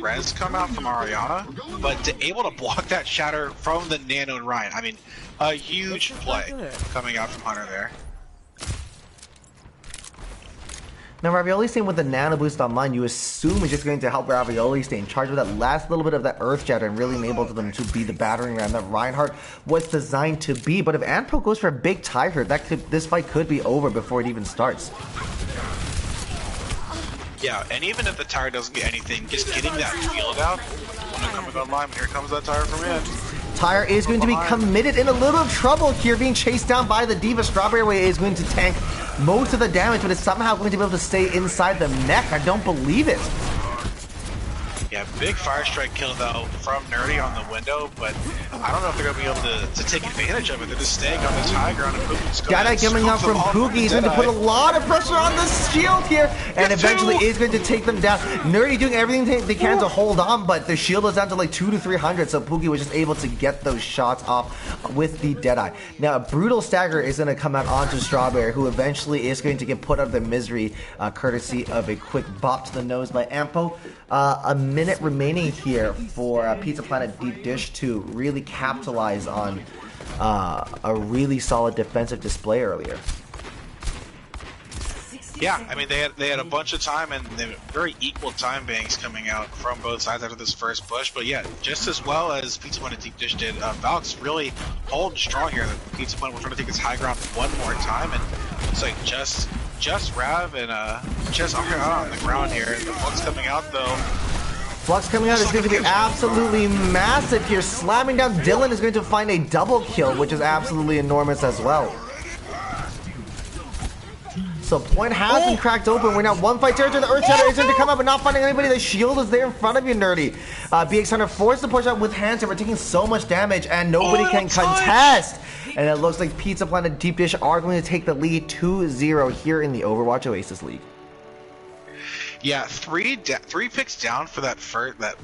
res come out from Ariana, but to able to block that shatter from the Nano and Ryan. I mean, a huge play coming out from Hunter there.
Now, Ravioli Stain with the Nano Boost online, you assume is just going to help Ravioli Stain charge with that last little bit of that Earth Shatter and really enable them to be the battering ram that Reinhardt was designed to be. But if Anpro goes for a big tie here, this fight could be over before it even starts.
Yeah, and even if the tire doesn't get anything, just getting that field out when it comes online, here comes that tire from in.
Tyre is going to be committed in a little bit of trouble here, being chased down by the Diva. Strawberry Way is going to tank most of the damage, but is somehow going to be able to stay inside the mech. I don't believe it.
Yeah, big Fire Strike kill though from Nerdy on the window, but I don't know if they're going to be able to take advantage of it. They're just staying on the Tiger on a Pookie's
Deadeye coming out from Pookie. He's going to put a lot of pressure on the shield here, and eventually is going to take them down. Nerdy doing everything they can to hold on, but the shield is down to like 200 to 300, so Pookie was just able to get those shots off with the Deadeye. Now, a brutal stagger is going to come out onto Strawberry, who eventually is going to get put out of their misery, courtesy of a quick bop to the nose by Ampo. A minute remaining here for Pizza Planet Deep Dish to really capitalize on a really solid defensive display earlier.
Yeah, I mean they had a bunch of time and they had very equal time banks coming out from both sides after this first push. But yeah, just as well as Pizza Planet Deep Dish did, Valk's really holding strong here. The Pizza Planet was trying to take its high ground one more time, and it's like just Rav and just Ariana on the ground here. The Flux coming out though.
Flux coming out is going to be absolutely massive here. Slamming down Dylan is going to find a double kill, which is absolutely enormous as well. So point has been cracked open. We're now one fight territory. The Earth Shatter is going to come up, but not finding anybody. The shield is there in front of you, Nerdy. BX Hunter forced to push out with hands, and we're taking so much damage, and nobody can contest. And it looks like Pizza Planet Deep Dish are going to take the lead 2-0 here in the Overwatch Oasis League.
Yeah, three picks down for that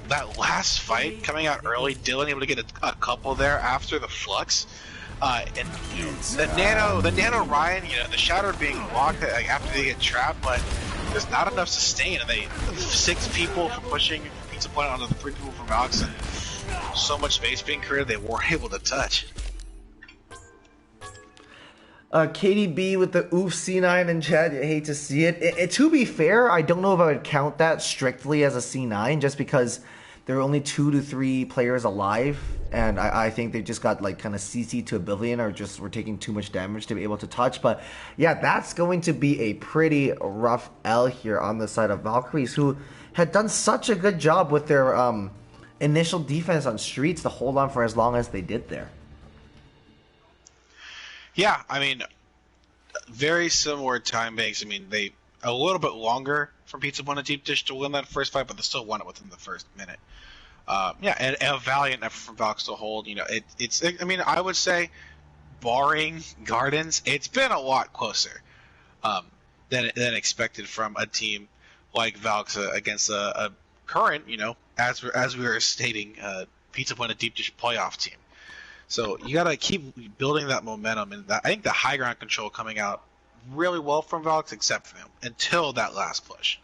that last fight, coming out early. Dylan able to get a couple there after the Flux. And the Nano Ryan, the Shatter being blocked after they get trapped, but there's not enough sustain, and they 6 people for pushing Pizza Planet onto the 3 people from Alex, and so much space being created they weren't able to touch.
KDB with the oof C9 in chat. I hate to see it. To be fair, I don't know if I would count that strictly as a C9, just because there are only 2 to 3 players alive, and I think they just got like kind of CC to oblivion, or just were taking too much damage to be able to touch. But yeah, that's going to be a pretty rough L here on the side of Valkyries, who had done such a good job with their initial defense on streets to hold on for as long as they did there.
Yeah, I mean, very similar time banks. I mean, they a little bit longer for Pizza One and Deep Dish to win that first fight, but they still won it within the first minute. And a valiant effort from Valks to hold. I mean, I would say, barring Gardens, it's been a lot closer than expected from a team like Valks against a current, as we were stating, Pizza One and Deep Dish playoff team. So you got to keep building that momentum, and I think the high ground control coming out really well from Valks, except for them, until that last push.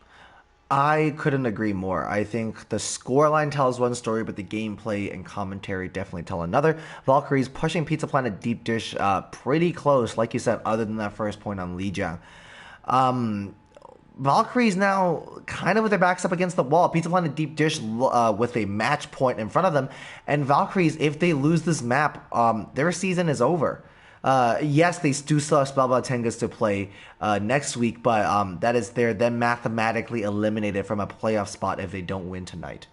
I couldn't agree more. I think the scoreline tells one story, but the gameplay and commentary definitely tell another. Valkyries pushing Pizza Planet Deep Dish pretty close, like you said, other than that first point on Lijiang. Valkyries now kind of with their backs up against the wall. Pizza Planet Deep Dish with a match point in front of them. And Valkyries, if they lose this map, their season is over. Yes, they do still have Spellbound Tengus to play next week, but they're then mathematically eliminated from a playoff spot if they don't win tonight.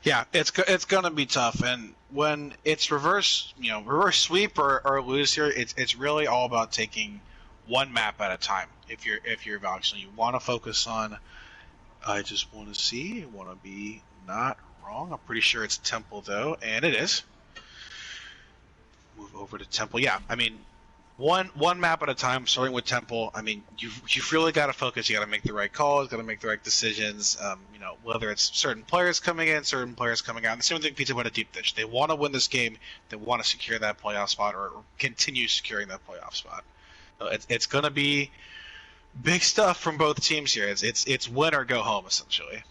Yeah, it's gonna be tough, and when it's reverse sweep or lose here, it's really all about taking one map at a time. If you're Valkyrie, so you want to focus on. I just want to be not wrong. I'm pretty sure it's Temple though, and it is. Move over to Temple. Yeah, I mean, one map at a time, starting with Temple. I mean, you've really got to focus. You got to make the right calls. Got to make the right decisions. Whether it's certain players coming in, certain players coming out. And the same thing Pizza One Deep Dish. They want to win this game. They want to secure that playoff spot or continue securing that playoff spot. So it's going to be big stuff from both teams here. It's win or go home essentially.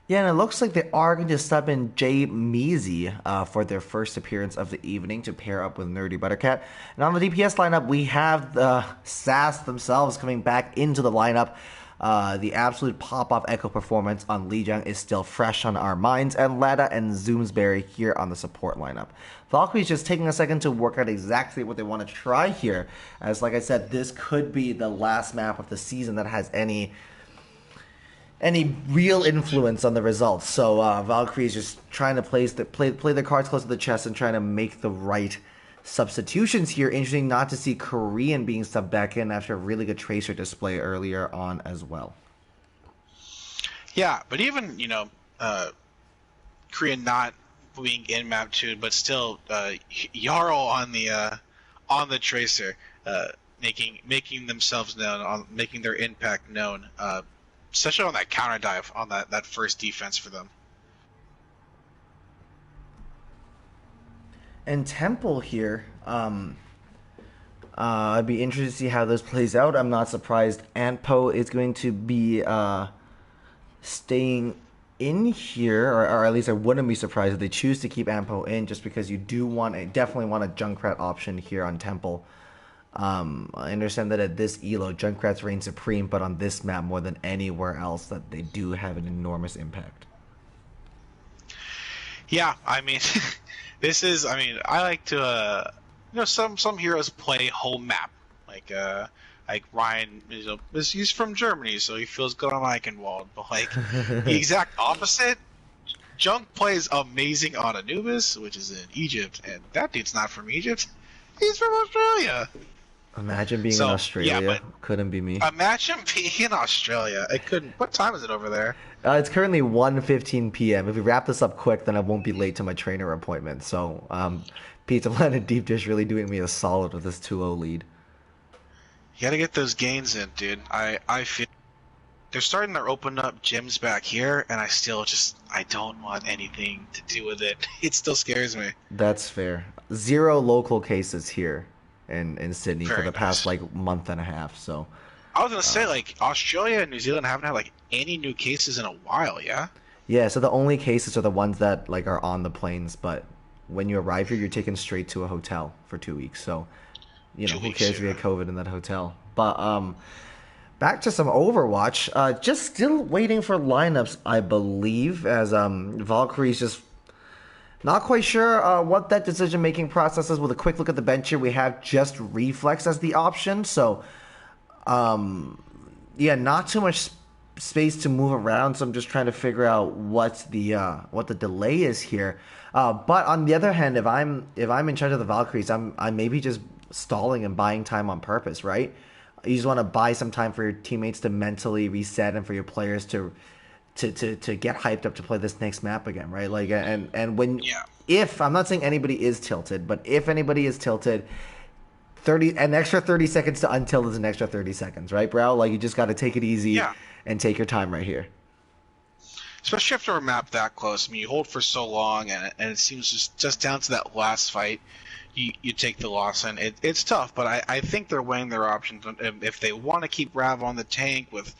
Yeah, and it looks like they are going to sub in Jay Measy for their first appearance of the evening to pair up with Nerdy Buttercat. And on the DPS lineup, we have the SAS themselves coming back into the lineup. The absolute pop-off Echo performance on Lijiang is still fresh on our minds, and Lada and Zoomsbury here on the support lineup. Valkyrie's just taking a second to work out exactly what they want to try here, as like I said, this could be the last map of the season that has any real influence on the results. So Valkyrie is just trying to play their cards close to the chest and trying to make the right substitutions here. Interesting not to see Korean being subbed back in after a really good Tracer display earlier on as well.
Yeah, but even, Korean not being in map 2, but still Jarl on the Tracer, making themselves known, making their impact known, especially on that counter dive on that first defense for them.
And Temple here, I'd be interested to see how this plays out. I'm not surprised Antpo is going to be staying in here, or at least I wouldn't be surprised if they choose to keep Antpo in, just because you do definitely want a Junkrat option here on Temple. I understand that at this elo, Junkrats reign supreme, but on this map more than anywhere else, that they do have an enormous impact.
Yeah, I mean, I like to, some heroes play whole map, like Ryan, he's from Germany, so he feels good on Eichenwald, but the exact opposite, Junk plays amazing on Anubis, which is in Egypt, and that dude's not from Egypt, he's from Australia.
Imagine being in Australia. Yeah, couldn't be me.
Imagine being in Australia. It couldn't. What time is it over there?
It's currently 1:15 p.m. If we wrap this up quick, then I won't be late to my trainer appointment. So, Pizza Planet Deep Dish really doing me a solid with this 2-0 lead.
You gotta get those gains in, dude. I feel they're starting to open up gyms back here, and I don't want anything to do with it. It still scares me.
That's fair. 0 local cases here in Sydney for the past month and a half. So
I was gonna say Australia and New Zealand haven't had any new cases in a while. Yeah,
so the only cases are the ones that are on the planes, but when you arrive here, you're taken straight to a hotel for 2 weeks. So who cares if you get COVID in that hotel? But back to some Overwatch. Just still waiting for lineups, I believe, as Valkyrie's just not quite sure what that decision-making process is. With a quick look at the bench here, we have just Reflex as the option. So, not too much space to move around. So I'm just trying to figure out what the delay is here. But on the other hand, if I'm in charge of the Valkyries, I maybe just stalling and buying time on purpose, right? You just want to buy some time for your teammates to mentally reset and for your players to get hyped up to play this next map again, right? Like, and when if I'm not saying anybody is tilted, but if anybody is tilted, an extra 30 seconds to untilt is an extra 30 seconds, right, bro? Like, you just got to take it easy and take your time right here.
Especially after a map that close. I mean, you hold for so long, and it seems just down to that last fight, you take the loss, and it's tough. But I think they're weighing their options. If they want to keep Rav on the tank with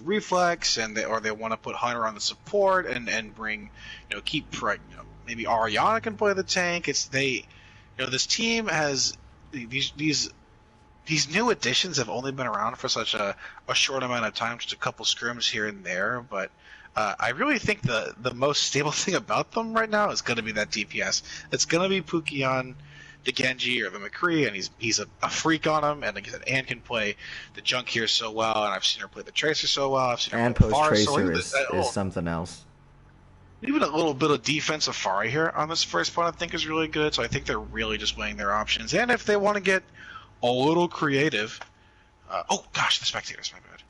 Reflex, or they want to put Hunter on the support and bring, maybe Ariana can play the tank. This team has these new additions have only been around for such a short amount of time, just a couple scrims here and there, but. I really think the most stable thing about them right now is going to be that DPS. It's going to be Pookie on the Genji or the McCree, and he's a freak on him. And like I said, Anne can play the Junk here so well, and I've seen her play the Tracer so well. I've seen her
and
play
post
Pharah,
Tracer is something else.
Even a little bit of defense of Fari here on this first point I think is really good. So I think they're really just weighing their options. And if they want to get a little creative, the spectators, my bad.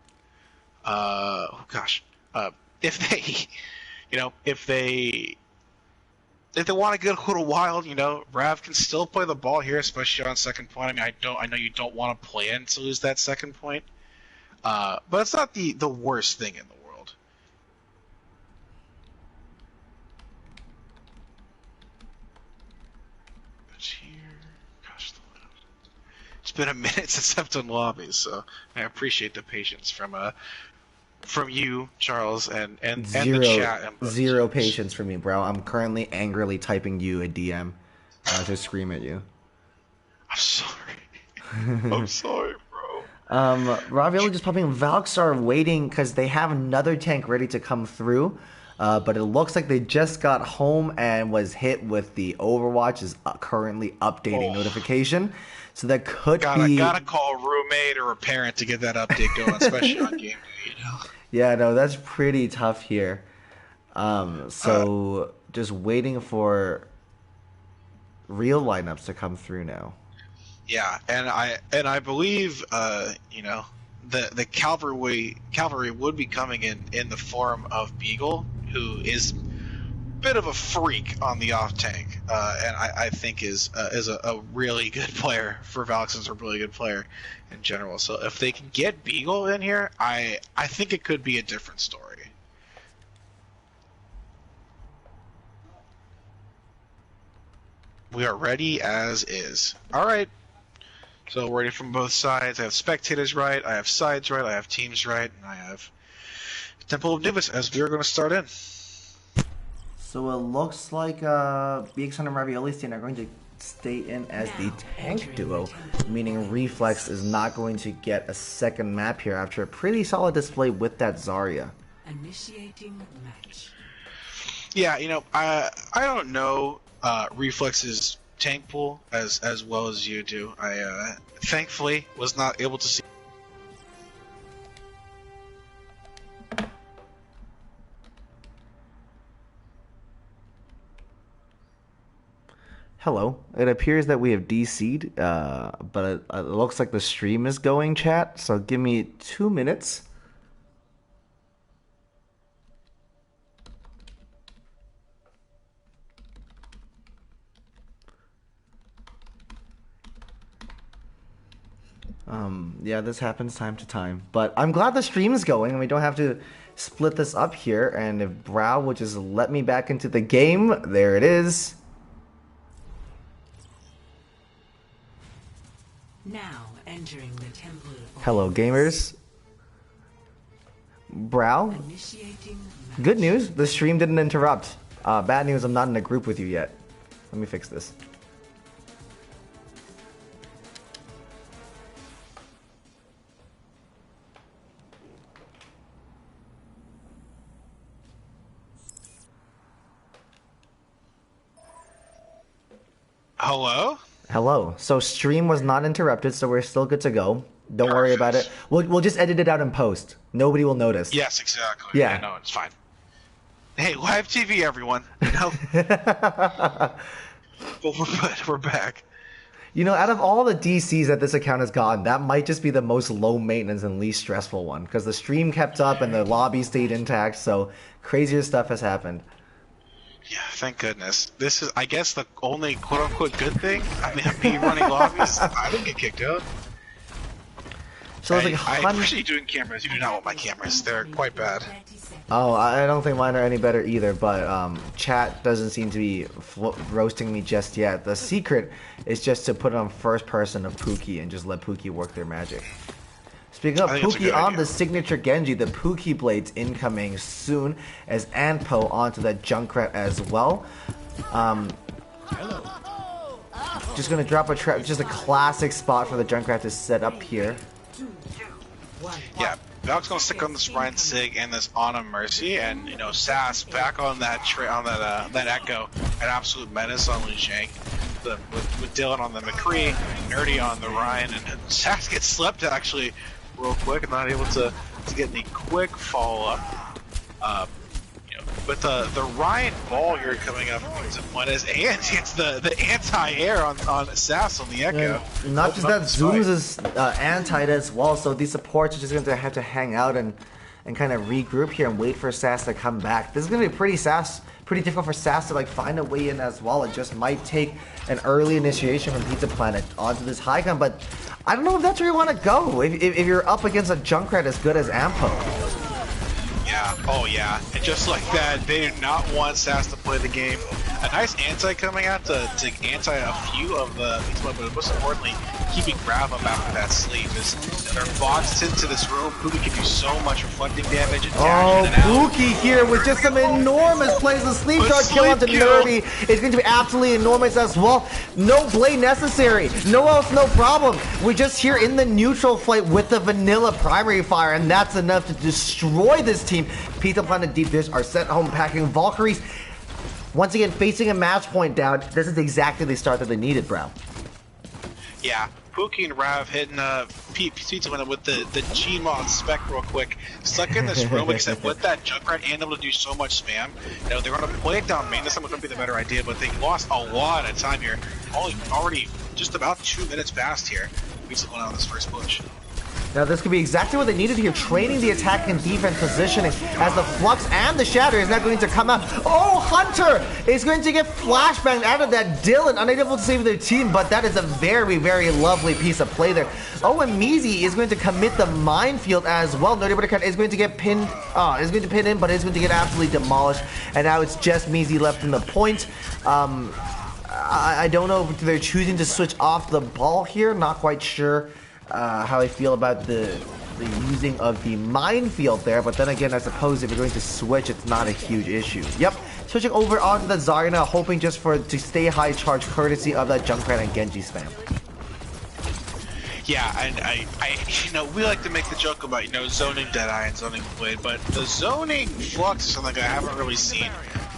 If they want to get a little wild, Rav can still play the ball here, especially on second point. I mean, I know you don't want to plan to lose that second point, but it's not the worst thing in the world. It's been a minute since I've done lobbies, so I appreciate the patience from you, Charles, and the chat.
Zero patience for me, bro. I'm currently angrily typing you a DM to scream at you.
I'm sorry. I'm sorry, bro.
Ravioli just popping. Valks are waiting because they have another tank ready to come through. But it looks like they just got home and was hit with the Overwatch is currently updating notification. So that could be...
Gotta call a roommate or a parent to get that update going, especially on game day,
Yeah, no, that's pretty tough here. Just waiting for real lineups to come through now.
Yeah, and I believe the cavalry would be coming in the form of Beagle, who is a bit of a freak on the off tank, and I think is a really good player for Valks, is a really good player in general. So if they can get Beagle in here, I think it could be a different story. We are ready as is. All right. So we're ready from both sides. I have spectators right, I have sides right, I have teams right, and I have Temple of Nubis as we are going to start in.
So it looks like BX and Ravioli Stain are going to stay in as the tank duo, meaning Reflex is not going to get a second map here after a pretty solid display with that Zarya.
Initiating match.
Yeah, I don't know Reflex's tank pool as well as you do. I thankfully was not able to see.
Hello. It appears that we have DC'd, but it looks like the stream is going, chat. So give me 2 minutes. Yeah, this happens time to time. But I'm glad the stream is going and we don't have to split this up here. And if Brow would just let me back into the game, there it is.
Now entering the temple.
Hello, gamers. Brow.
Initiating match.
Good news, the stream didn't interrupt. Bad news, I'm not in a group with you yet. Let me fix this.
Hello?
Hello. So stream was not interrupted, so we're still good to go. Don't worry about it. We'll just edit it out in post. Nobody will notice.
Yes, exactly.
Yeah.
No, it's fine. Hey, live TV, everyone. But we're back.
You know, out of all the DCs that this account has gotten, that might just be the most low maintenance and least stressful one because the stream kept up and the lobby stayed intact, so crazier stuff has happened.
Yeah, thank goodness. This is, I guess, the only quote-unquote good thing. I mean, me running lobbies, I didn't get kicked out.
So it's
I
like
appreciate you doing cameras. You do not want my cameras. They're quite bad.
Oh, I don't think mine are any better either, but chat doesn't seem to be roasting me just yet. The secret is just to put it on first person of Pookie and just let Pookie work their magic. Speaking of Pookie on the signature Genji, the Pookie Blades incoming soon as Anpo onto that Junkrat as well. Just gonna drop a trap, just a classic spot for the Junkrat to set up here.
Yeah, Valk's gonna stick on this Ryan Sig and this Ana Mercy, and you know Sass back on that that Echo, an absolute menace on Liu Shang. With Dylan on the McCree, Nerdy on the Ryan, and Sass gets slept actually real quick and not able to get any quick follow up. You know, with the Ryan ball here coming up, and it's the anti-air on Sass on the Echo.
Yeah, not just that, Zooms is anti-it as well, so these supports are just going to have to hang out and kind of regroup here and wait for Sass to come back. This is going to be pretty difficult for Sass to like find a way in as well. It just might take an early initiation from Pizza Planet onto this high gun, but I don't know if that's where you want to go if you're up against a Junkrat as good as Ampo.
Yeah, oh yeah, and just like that, they do not want Sass to play the game. A nice anti coming out to anti a few of the, but most importantly, keeping Grav up after that sleep is they're boxed into this room. Pookie can do so much reflecting damage and dash in and out.
Pookie here with just some enormous plays. The sleep charge kill onto Nerdy is going to be absolutely enormous as well. No blade necessary. No else, no problem. We're just here in the neutral fight with the vanilla primary fire, and that's enough to destroy this team. Pizza Planet Deep Dish are sent home packing. Valkyries, once again, facing a match point down. This is exactly the start that they needed, bro.
Yeah, Pookie and Rav hitting Pizza Planet with the Gmod spec real quick. Stuck in this room, except with that Junkrat and able to do so much spam. You know, they're going to play it down main. This time was going to be the better idea, but they lost a lot of time here. Already just about 2 minutes past here. Pizza Planet on this first push.
Now this could be exactly what they needed here, training the attack and defense positioning as the Flux and the Shatter is now going to come out. Oh, Hunter is going to get flashbanged out of that. Dylan unable to save their team, but that is a very, very lovely piece of play there. Oh, and Meezy is going to commit the minefield as well. Nerdy Buttercut is going to get pinned, is going to pin in, but is going to get absolutely demolished. And now it's just Meezy left in the point. I don't know if they're choosing to switch off the ball here, not quite sure how I feel about the using of the minefield there, but then again, I suppose if you're going to switch, it's not a huge issue. Yep, switching over onto the Zarya, hoping just to stay high charge, courtesy of that Junkrat and Genji spam.
Yeah, and I you know, we like to make the joke about, you know, zoning Deadeye and zoning Blade, but the zoning Flux is something I haven't really seen.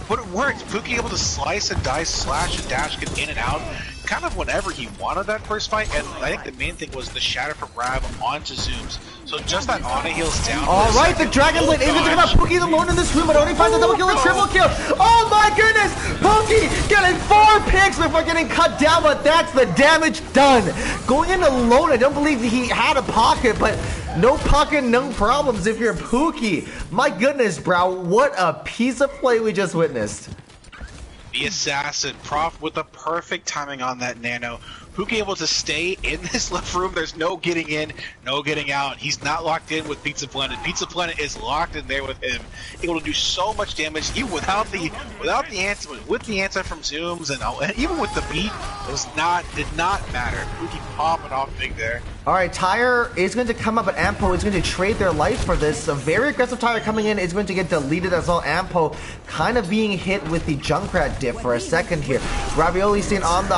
But it worked. Pookie able to slice and dice, slash and dash, get in and out, kind of whenever he wanted that first fight. And I think the main thing was the shatter from Rav onto Zooms. So just that Ana heals down.
All right, the Dragon Blade is going to come out. Pookie's alone in this room, but only finds a double kill and triple kill. Oh my goodness! Pookie getting 4 picks before getting cut down, but that's the damage done. Going in alone, I don't believe he had a pocket, but no pocket, no problems if you're Pookie. My goodness, bro, what a piece of play we just witnessed.
The assassin, Prof with the perfect timing on that nano. Pookie able to stay in this left room. There's no getting in, no getting out. He's not locked in with Pizza Planet. Pizza Planet is locked in there with him, able to do so much damage, even without the anti, with the anti from Zooms and even with the beat, did not matter. Pookie popping off big there.
All right, Tyre is going to come up, but Ampo is going to trade their life for this. A very aggressive Tyre coming in is going to get deleted as well. Ampo kind of being hit with the Junkrat dip for a second here. Ravioli seen on the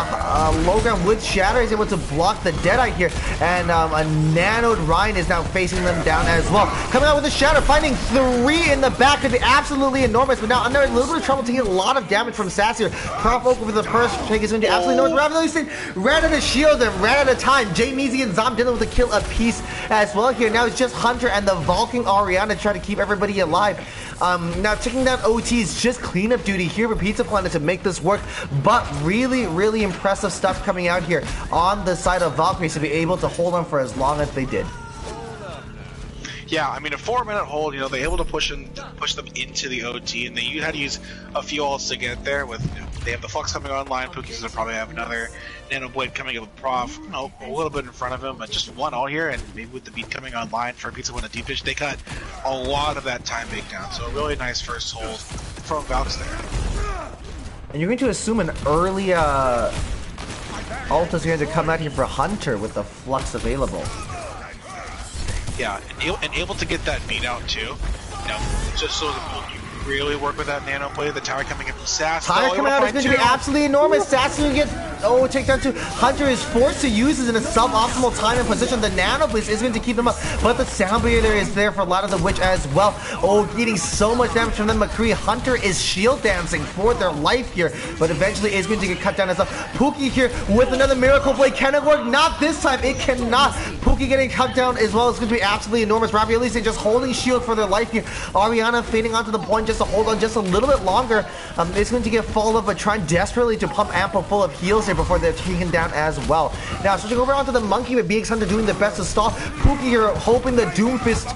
low ground with Shatter is able to block the Deadeye here, and a nanoed Ryan is now facing them down as well. Coming out with the Shatter, finding 3 in the back could be absolutely enormous, but now under a little bit of trouble, taking a lot of damage from Sass here. Prof Oak with the first take is going to be absolutely enormous. Ravioli seen ran out of shield and ran out of time. Jay Meezy and Zom dealing with a kill apiece as well here. Now it's just Hunter and the Valking Ariana trying to keep everybody alive. Now taking down OT is just cleanup duty here for Pizza Planet to make this work, but really, really impressive stuff coming out here on the side of Valkyries to be able to hold on for as long as they did.
Yeah, I mean, a 4-minute hold, you know, they're able to push them into the OT, and they had to use a few ults to get there. With, you know, they have the Flux coming online, Pookie's gonna probably have another Nano Blade coming in with Prof, you know, a little bit in front of him, but just one ult here, and maybe with the beat coming online for Pizza Win a deep dish, they cut a lot of that time bake down. So a really nice first hold from Valks there.
And you're going to assume an early ult is going to come out here for Hunter with the Flux available.
Yeah, and able to get that beat out too. You know, just so that you really work with that Nano Blade. The tower coming in from Sass.
Tower coming out is going to be absolutely enormous. Sass is going to get takedown too. Hunter is forced to use this in a sub-optimal time and position. The Nano Blade is going to keep them up, but the Sound Barrier is there for a lot of the Witch as well. Oh, getting so much damage from them. McCree. Hunter is shield dancing for their life here, but eventually is going to get cut down as well. Pookie here with another Miracle Blade. Can it work? Not this time. It cannot. Pookie getting cut down as well. It's going to be absolutely enormous. Raviolis just holding shield for their life here. Ariana fading onto the point just to hold on just a little bit longer. It's going to get followed up, but trying desperately to pump ample full of heals here before they're taken down as well. Now switching over onto the Monkey with BX Hunter doing the best to stall. Pookie here hoping the Doomfist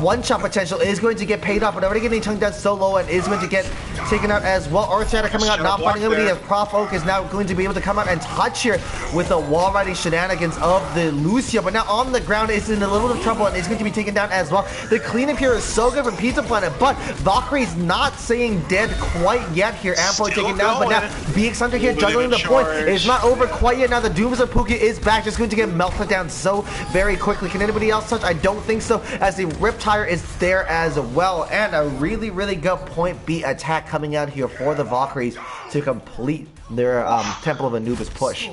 one-shot potential is going to get paid off, but already getting chunked down so low and is going to get taken out as well. Earthshatter coming out, not finding anybody as Prof Oak is now going to be able to come out and touch here with the wall riding shenanigans of the Lucio, but now on the ground is in a little bit of trouble and is going to be taken down as well. The cleanup here is so good from Pizza Planet, but Valkyrie's not saying dead quite yet here. Ample taken down, but now BX Hunter here juggling the point. It's not over quite yet. Now the Dooms of Pookie is back, just going to get melted down so very quickly. Can anybody else touch? I don't think so, as the Riptire is there as well. And a really, really good point B attack coming out here for the Valkyries to complete their Temple of Anubis push.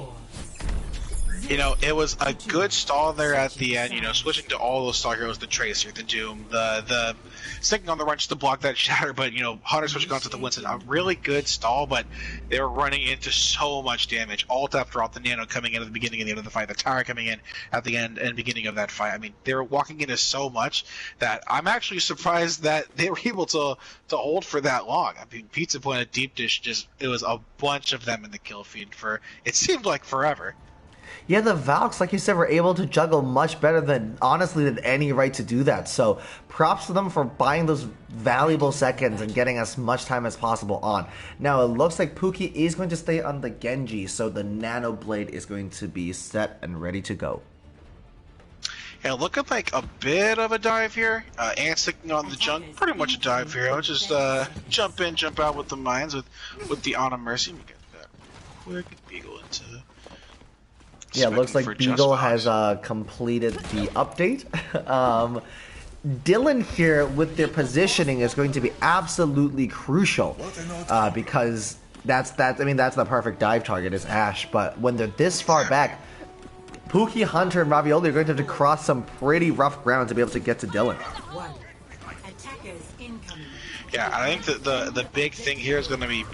You know, it was a good stall there at the end, you know, switching to all those star heroes, the Tracer, the Doom, the sticking on the run just to block that shatter, but, you know, Hunter switching on to the Winston, a really good stall, but they were running into so much damage. Alt after alt, the Nano coming in at the beginning and the end of the fight, the Tower coming in at the end and beginning of that fight. I mean, they were walking into so much that I'm actually surprised that they were able to hold for that long. I mean, Pizza Planet Deep Dish it was a bunch of them in the kill feed for, it seemed like forever.
Yeah, the Valks, like you said, were able to juggle much better than, honestly, than any right to do that. So props to them for buying those valuable seconds and getting as much time as possible on. Now, it looks like Pookie is going to stay on the Genji, so the Nano Blade is going to be set and ready to go.
Yeah, looking like a bit of a dive here. And sticking on the junk, pretty much a dive hero. Just jump in, jump out with the mines with the Ana Mercy. We get that quick Beagle into...
Yeah, it looks like Beagle has completed the update. Dylan here with their positioning is going to be absolutely crucial because that's the perfect dive target is Ashe. But when they're this far back, Pookie, Hunter, and Ravioli are going to have to cross some pretty rough ground to be able to get to Dylan.
Yeah, I think that the big thing here is going to be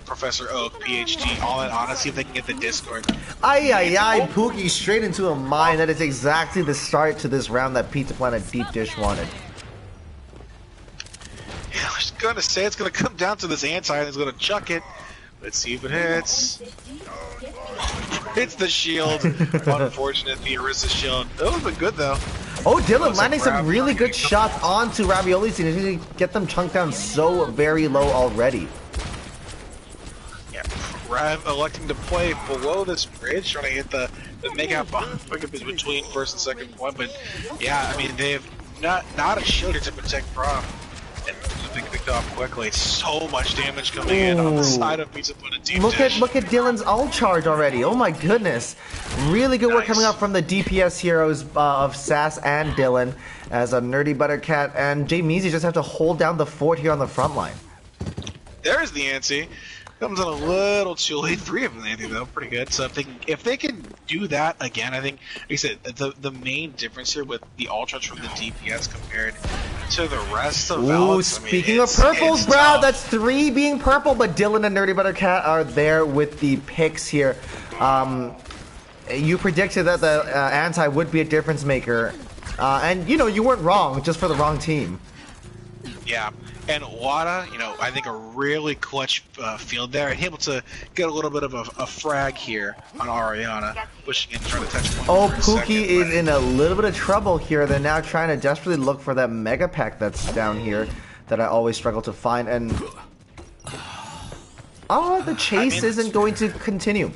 Professor Oak, PhD, all in honesty, if they can get the Discord.
Pookie straight into a mine. That is exactly the start to this round that Pizza Planet Deep Dish wanted.
Yeah, I was going to say it's going to come down to this anti and he's going to chuck it. Let's see if it hits. Hits the shield. Unfortunate, the Orisa shield. That would have been good though.
Oh, Dylan landing some really good shots onto Raviolis and he's going to get them chunked down so very low already.
Yeah, Rav electing to play below this bridge, trying to hit the mega bomb between first and second point. But yeah, I mean, they have not a shield to protect Prof. And they picked off quickly. So much damage coming in on the side of Pizza Planet Deep Dish.
Look at Dylan's ult charge already. Oh my goodness. Really good work coming out from the DPS heroes of Sass and Dylan, as a Nerdy Buttercat and Jay Measy just have to hold down the fort here on the front line.
There's the Ansi. Comes in a little too late. 3 of them, Andy, though, pretty good. So if they can do that again, I think, like I said, the main difference here with the ultras from the DPS compared to the rest of Valks.
Speaking of purples, bro, that's 3 being purple, but Dylan and Nerdy Buttercat are there with the picks here. You predicted that the anti would be a difference maker, and you know you weren't wrong, just for the wrong team.
Yeah, and Wada, you know, I think a really clutch field there, and able to get a little bit of a frag here on Ariana, pushing in, trying to touch one.
Oh,
for a
Pookie
second,
is
but-
in a little bit of trouble here. They're now trying to desperately look for that mega pack that's down here that I always struggle to find. And the chase isn't going to continue.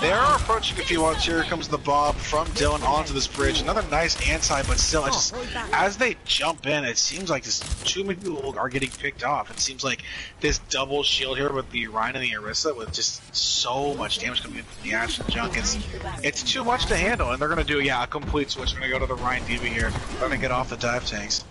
They are approaching a few ones. Here comes the bob from Dylan onto this bridge. Another nice anti, but still, as they jump in, it seems like too many people are getting picked off. It seems like this double shield here with the Ryan and the Orisa with just so much damage coming in from the Ash and Junk. It's too much to handle, and they're going to do, a complete switch. They're going to go to the Ryan Diva here. They're going to get off the dive tanks.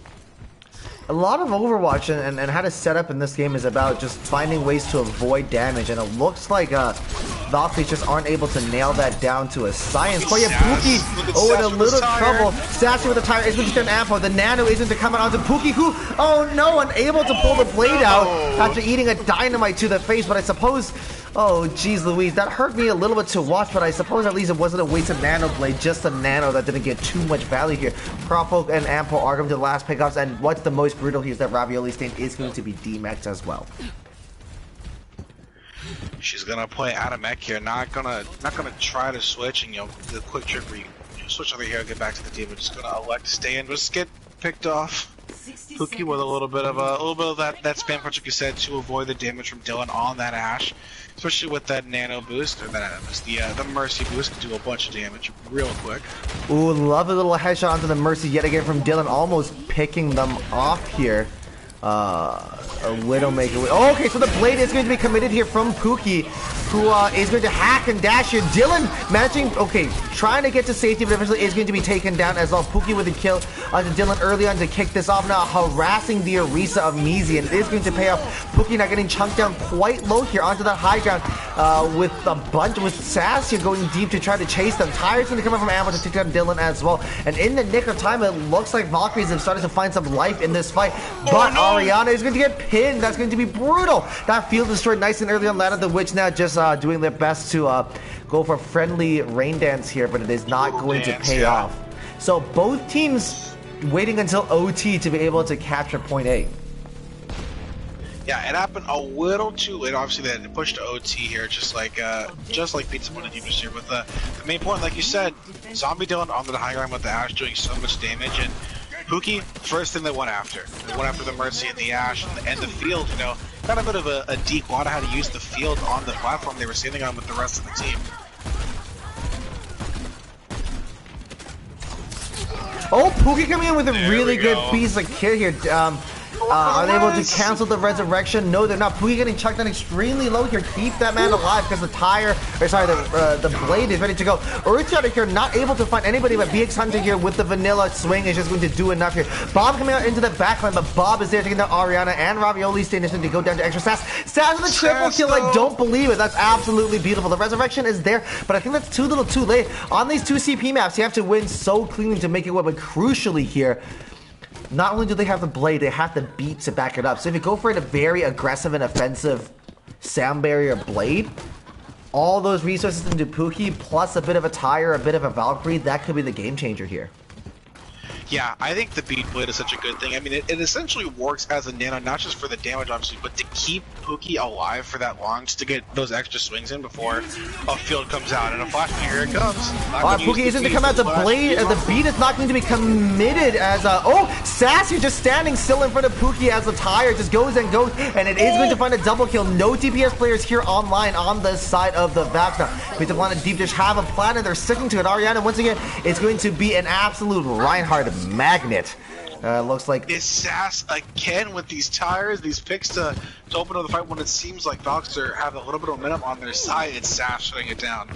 A lot of Overwatch and how to set up in this game is about just finding ways to avoid damage, and it looks like Valkyries just aren't able to nail that down to a science. Oh yeah, Pookie, in a little trouble. Sassy with the tire is going to get an ammo. The Nano isn't to come out onto Pookie, who, unable to pull the blade out after eating a dynamite to the face, but I suppose... Oh, geez Louise, that hurt me a little bit to watch, but I suppose at least it wasn't a wasted Nano Blade, just a Nano that didn't get too much value here. Cropfolk and Ampo are going to the last pickups, and what's the most brutal here is that Ravioli Stain is going to be DMAX as well.
She's gonna play out of mech here, not gonna try to switch, and the quick trick where you switch over here and get back to the team, but just gonna elect to stay and just get picked off. Pookie with a little bit of that spam punch, like you said, to avoid the damage from Dylan on that Ash, especially with that nano boost, or that the mercy boost can do a bunch of damage real quick.
Ooh, love a little headshot onto the mercy yet again from Dylan, almost picking them off here. A Widowmaker. Oh, okay, so the blade is going to be committed here from Pookie, who is going to hack and dash here. Dylan managing, trying to get to safety, but eventually is going to be taken down as well. Pookie with a kill onto Dylan early on to kick this off. Now harassing the Orisa of Meezy, and it is going to pay off. Pookie now getting chunked down quite low here onto that high ground with a bunch, with Sass here going deep to try to chase them. Tire's going to come up from ammo to take down Dylan as well. And in the nick of time, it looks like Valkyries have started to find some life in this fight, but Ariana is going to get pinned. That's going to be brutal. That field destroyed nice and early on. Lana the Witch now just doing their best to go for friendly rain dance here, but it is not going to pay off. So both teams waiting until OT to be able to capture point A.
Yeah, it happened a little too late. Obviously, they had to push to OT here, just like Pizza wanted to do here. But the main point, like you said, Zombie Dylan onto the high ground with the Ash doing so much damage, and Pookie, first thing they went after. They went after the Mercy and the Ash and the field, got a bit of a deep wad how to use the field on the platform they were standing on with the rest of the team.
Oh, Pookie coming in with a really good piece of kit here. Are they able to cancel the resurrection? No, they're not. Pookie getting chucked down extremely low here. Keep that man alive because the blade is ready to go. Earthshatter here not able to find anybody, but BX Hunter here with the vanilla swing is just going to do enough here. Bob coming out into the backline, but Bob is there taking down Ariana and Ravioli Stain is going to go down to extra Sass. Sass with a triple kill, I don't believe it. That's absolutely beautiful. The resurrection is there, but I think that's too little too late. On these two CP maps, you have to win so cleanly to make it work, but crucially here, not only do they have the blade, they have the beat to back it up. So if you go for a very aggressive and offensive sound barrier blade, all those resources into Pookie, plus a bit of a tire, a bit of a Valkyrie, that could be the game changer here.
Yeah, I think the bead blade is such a good thing. I mean, it essentially works as a nano, not just for the damage, obviously, but to keep Pookie alive for that long, just to get those extra swings in before a field comes out. And a flashbang, here it comes.
Pookie isn't to come out. The blade, the beat is not going to be committed as Sassy just standing still in front of Pookie as the tire just goes and goes, and it is going to find a double kill. No DPS players here online on the side of the Vax now. Going to want a deep dish, have a plan, and they're sticking to it. Ariana, once again, it's going to be an absolute Reinhardt magnet. Looks like
is Sass again with these tires, these picks to open up the fight when it seems like Valks are having a little bit of momentum on their side. It's Sass shutting it down.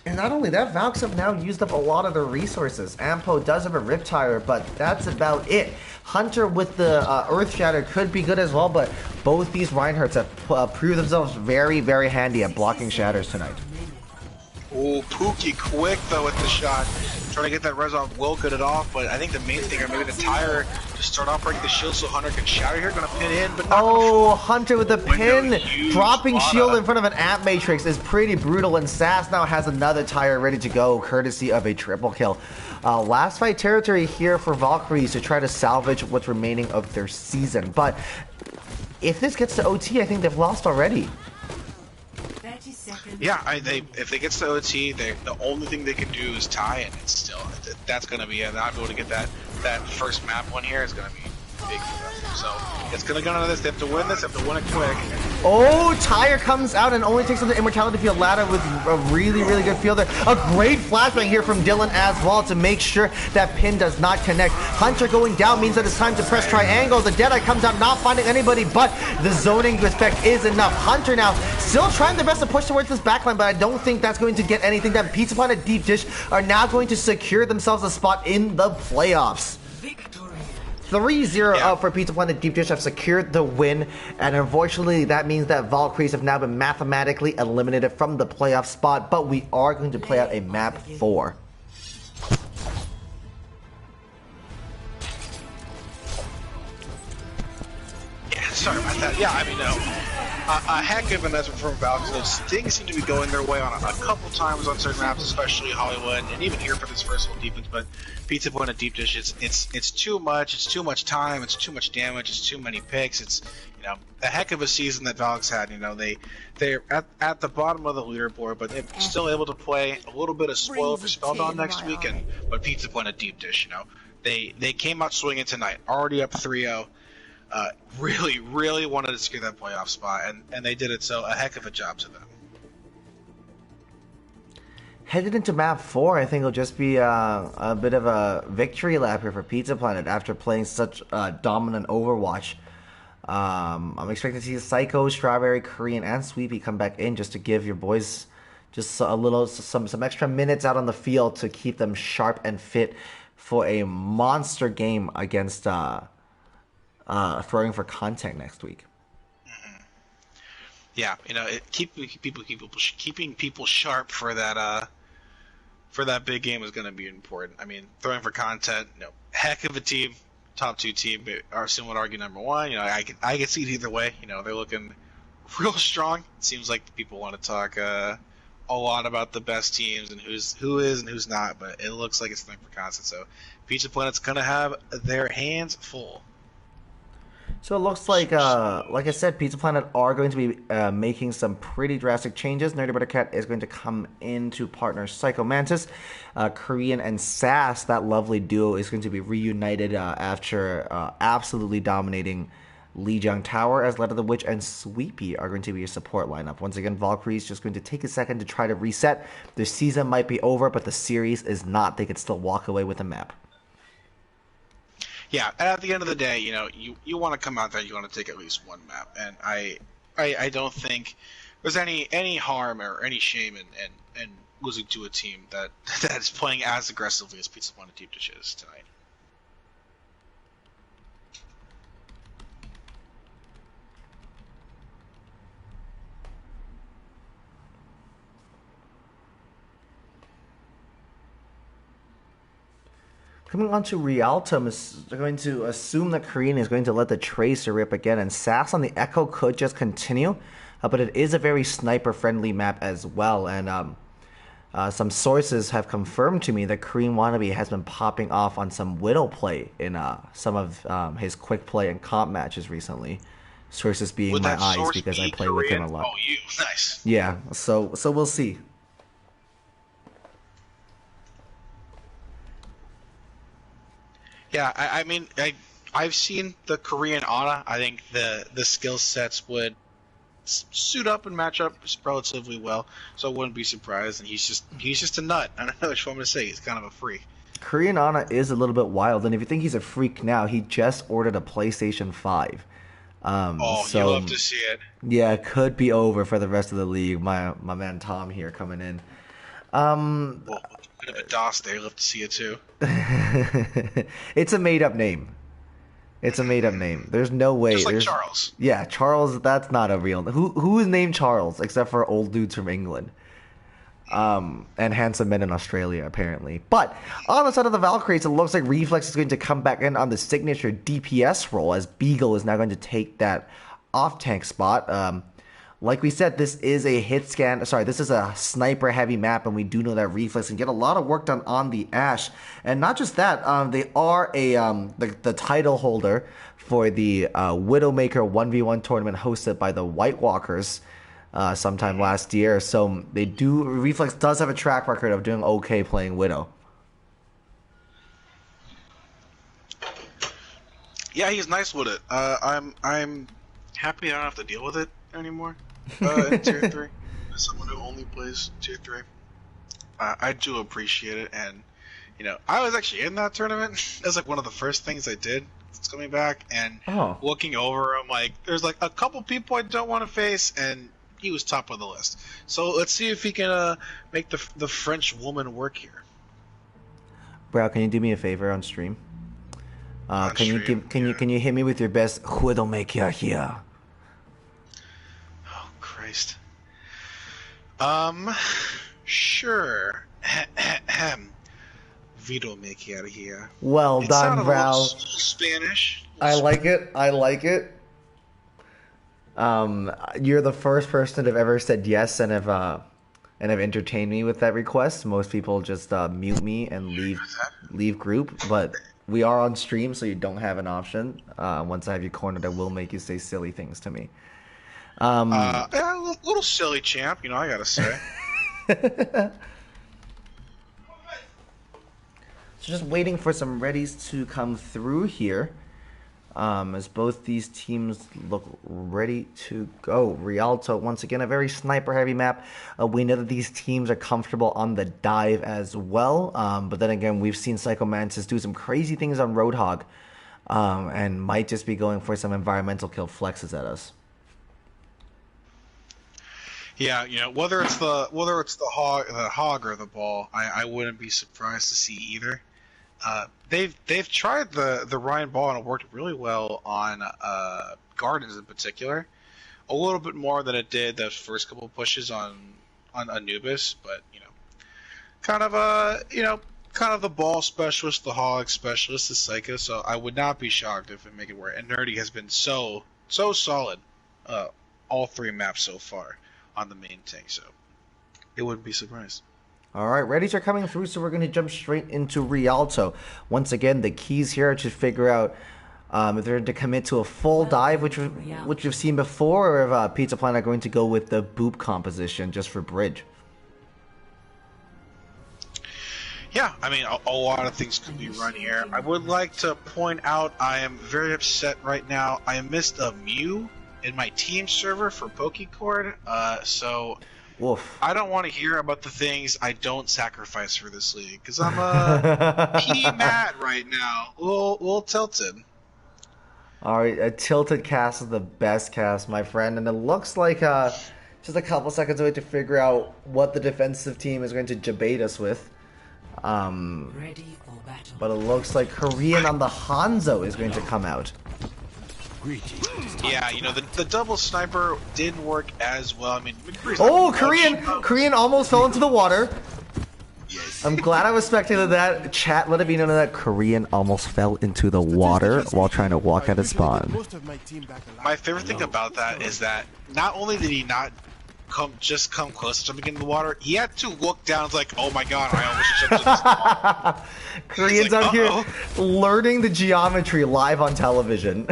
And not only that, Valks have now used up a lot of their resources. Ampo does have a Rip Tire, but that's about it. Hunter with the Earth Shatter could be good as well, but both these Reinhardts have proved themselves very, very handy at blocking shatters tonight.
Oh, Pookie quick though with the shot. Trying to get that res off, will get it off, but I think the main thing, or maybe the tire, to start off breaking the shield so Hunter can shatter here. Gonna pin in, but not
Oh, Hunter with the pin.
huge
Dropping
Lana.
shield in front of an Amp Matrix is pretty brutal, and Sass now has another tire ready to go, courtesy of a triple kill. Last fight territory here for Valkyries to try to salvage what's remaining of their season. But if this gets to OT, I think they've lost already.
30 seconds.
Yeah, if they get to OT, the only thing they can do is tie, and it's still that's gonna be it. Not able to get that first map one here is gonna be big for them. So it's gonna go into this. They have to win this. They have to win it quick.
Oh, Tire comes out and only takes on the Immortality Field ladder with a really, really good fielder. A great flashbang here from Dylan as well to make sure that pin does not connect. Hunter going down means that it's time to press triangle. The Deadeye comes out not finding anybody, but the zoning effect is enough. Hunter now still trying their best to push towards this backline, but I don't think that's going to get anything done. Pizza Planet Deep Dish are now going to secure themselves a spot in the playoffs.
Victory.
3-0 up for Pizza Planet Deep Dish have secured the win, and unfortunately that means that Valkyries have now been mathematically eliminated from the playoff spot, but we are going to play out a map 4.
Yeah, sorry about that. Yeah, I mean, a heck of an effort from Valkyries. Things seem to be going their way on a couple times on certain maps, especially Hollywood, and even here for this first whole defense. But Pizza Point at Deep Dish, it's too much. It's too much time. It's too much damage. It's too many picks. It's a heck of a season that Valks had. They're at the bottom of the leaderboard, but they're still able to play a little bit of spoil for Spellbound next week. But Pizza Point at Deep Dish, they came out swinging tonight, already up 3-0. Really, really wanted to secure that playoff spot, and they did it, so a heck of a job to them.
Headed into map 4, I think it'll just be a bit of a victory lap here for Pizza Planet after playing such dominant Overwatch. I'm expecting to see Psycho, Strawberry, Korean, and Sweepy come back in just to give your boys just some extra minutes out on the field to keep them sharp and fit for a monster game against Throwing for Content next week.
Yeah, keeping people sharp for that big game is going to be important. I mean, Throwing for Content, heck of a team, top 2 team. Arsenal would argue number 1. I can see it either way. They're looking real strong. It seems like people want to talk a lot about the best teams and who is and who's not, but it looks like it's Throwing for Content. So Pizza Planet's going to have their hands full.
So it looks like I said, Pizza Planet are going to be making some pretty drastic changes. Nerdy Buttercat is going to come in to partner Psycho Mantis. Korean and Sass, that lovely duo, is going to be reunited after absolutely dominating Lijiang Tower as Lead of the Witch, and Sweepy are going to be a support lineup. Once again, Valkyries just going to take a second to try to reset. Their season might be over, but the series is not. They could still walk away with a map.
Yeah, at the end of the day, you want to come out there, you want to take at least one map, and I don't think there's any harm or any shame in losing to a team that is playing as aggressively as Pizza Planet Deep Dish is tonight.
Coming on to Rialto, is going to assume that Korean is going to let the Tracer rip again, and Sass on the Echo could just continue, but it is a very sniper-friendly map as well, and some sources have confirmed to me that Korean Wannabe has been popping off on some Widow play in some of his quick play and comp matches recently. Sources being
Would
my
that
eyes
source
because
be
I play
Korean?
with him a lot.
Oh, you nice.
Yeah, so we'll see.
Yeah, I mean, I've seen the Korean Ana. I think the skill sets would suit up and match up relatively well, so I wouldn't be surprised. And he's just a nut. I don't know what you want me to say. He's kind of a freak.
Korean Ana is a little bit wild, and if you think he's a freak now, he just ordered a PlayStation 5. So,
you love to see it.
Yeah, it could be over for the rest of the league. My man Tom here coming in.
Well, a bit of a DOS there. Love to see it too.
It's a made-up name. It's a made-up name. There's no way.
Just like Charles.
Yeah, Charles. That's not a real. Who is named Charles except for old dudes from England? and handsome men in Australia, apparently. But on the side of the Valkyries, it looks like Reflex is going to come back in on the signature DPS role, as Beagle is now going to take that off-tank spot. Like we said, this is a hit scan. Sorry, this is a sniper-heavy map, and we do know that Reflex can get a lot of work done on the Ashe. And not just that, they are the title holder for the Widowmaker 1v1 tournament hosted by the White Walkers sometime last year. So they do. Reflex does have a track record of doing okay playing Widow.
Yeah, he's nice with it. I'm happy I don't have to deal with it anymore. In tier 3, as someone who only plays tier 3, I do appreciate it. And you know, I was actually in that tournament. That's like one of the first things I did. It's coming back and looking over. I'm like, there's like a couple people I don't want to face, and he was top of the list. So let's see if he can make the French woman work here.
Bro, can you do me a favor on stream? Can you hit me with your best Widowmaker here?
Oh Christ. Sure. Widowmaker here.
Well done, Val.
Spanish.
I like it. I like it. You're the first person to have ever said yes and have entertained me with that request. Most people just mute me and leave group, but we are on stream, so you don't have an option. Once I have you cornered, I will make you say silly things to me.
Yeah, a little silly, champ. You know, I gotta say.
So just waiting for some readies to come through here. As both these teams look ready to go. Rialto, once again, a very sniper-heavy map. We know that these teams are comfortable on the dive as well. But then again, we've seen Psycho Mantis do some crazy things on Roadhog, and might just be going for some environmental kill flexes at us.
Yeah, you know, whether it's the hog or the ball, I wouldn't be surprised to see either. They've tried the Ryan ball and it worked really well on Gardens in particular. A little bit more than it did the first couple of pushes on Anubis, but you know, kind of the ball specialist, the hog specialist, the Psycho. So I would not be shocked if it make it work. And Nerdy has been so solid, all 3 maps so far on the main tank, so it wouldn't be surprised.
All right, readies are coming through, so we're going to jump straight into Rialto. Once again, the keys here are to figure out if they're to commit to a full dive, which we've seen before, or if Pizza Planet are going to go with the boop composition just for bridge.
Yeah, I mean, a lot of things could be run here. I would like to point out I am very upset right now. I missed a Mew in my team server for Pokecord, so
Woof.
I don't want to hear about the things I don't sacrifice for this league, because I'm pretty mad right now. A little tilted.
Alright, a tilted cast is the best cast, my friend, and it looks like just a couple seconds away to figure out what the defensive team is going to debate us with.
Ready for battle.
But it looks like Korean on the Hanzo is going to come out.
Yeah, you know, the double sniper didn't work as well. I mean,
oh, Korean almost fell into the water. I'm glad I was spectating that. Chat, let it be known that Korean almost fell into the water while trying to walk out of spawn.
My favorite thing about that is that not only did he not come close to jumping into the water, he had to look down. It's like, oh my god, I almost jumped into the spawn.
Korean's out here learning the geometry live on television.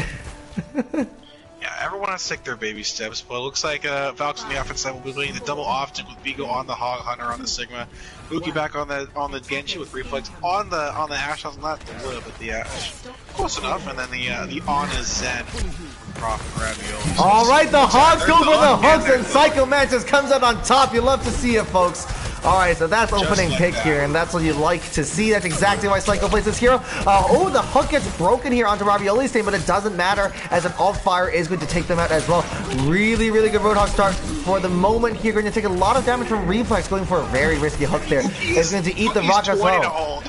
Yeah, everyone has to take their baby steps, but it looks like Valks on the offense side will be playing the double optic with Beagle on the Hog, Hunter on the Sigma, Mookie back on the Genji with Reflex on the Ashe, not a little bit the Ashe, close enough, and then the on is Zen from Ravioli.
All right, the Hogs go for the hooks, and Psycho Mantis comes out on top. You love to see it, folks. All right, so that's opening like pick here, and that's what you'd like to see. That's exactly why Psycho plays this hero. Oh, the hook gets broken here onto Ravioli's team, but it doesn't matter, as an alt-fire is going to take them out as well. Really, really good Roadhog start for the moment here. Going to take a lot of damage from Reflex, going for a very risky hook there. It's going to eat the rock as well.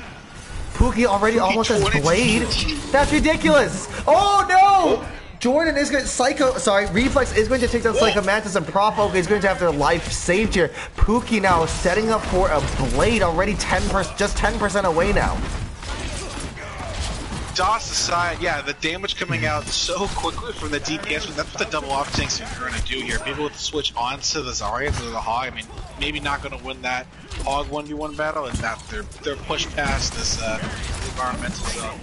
Pookie already almost has Blade. That's ridiculous. Oh, no! Jordan is going to, Reflex is going to take down Psycho Mantis, and ProfOwO is going to have their life saved here. Pookie now setting up for a blade, already 10%, just 10% away now.
DOS aside, yeah, the damage coming out so quickly from the DPS, but that's what the double off tanks are going to do here. People with the switch onto the Zarya, to the Hog, I mean, maybe not going to win that Hog 1v1 battle, and that they're pushed past this environmental zone.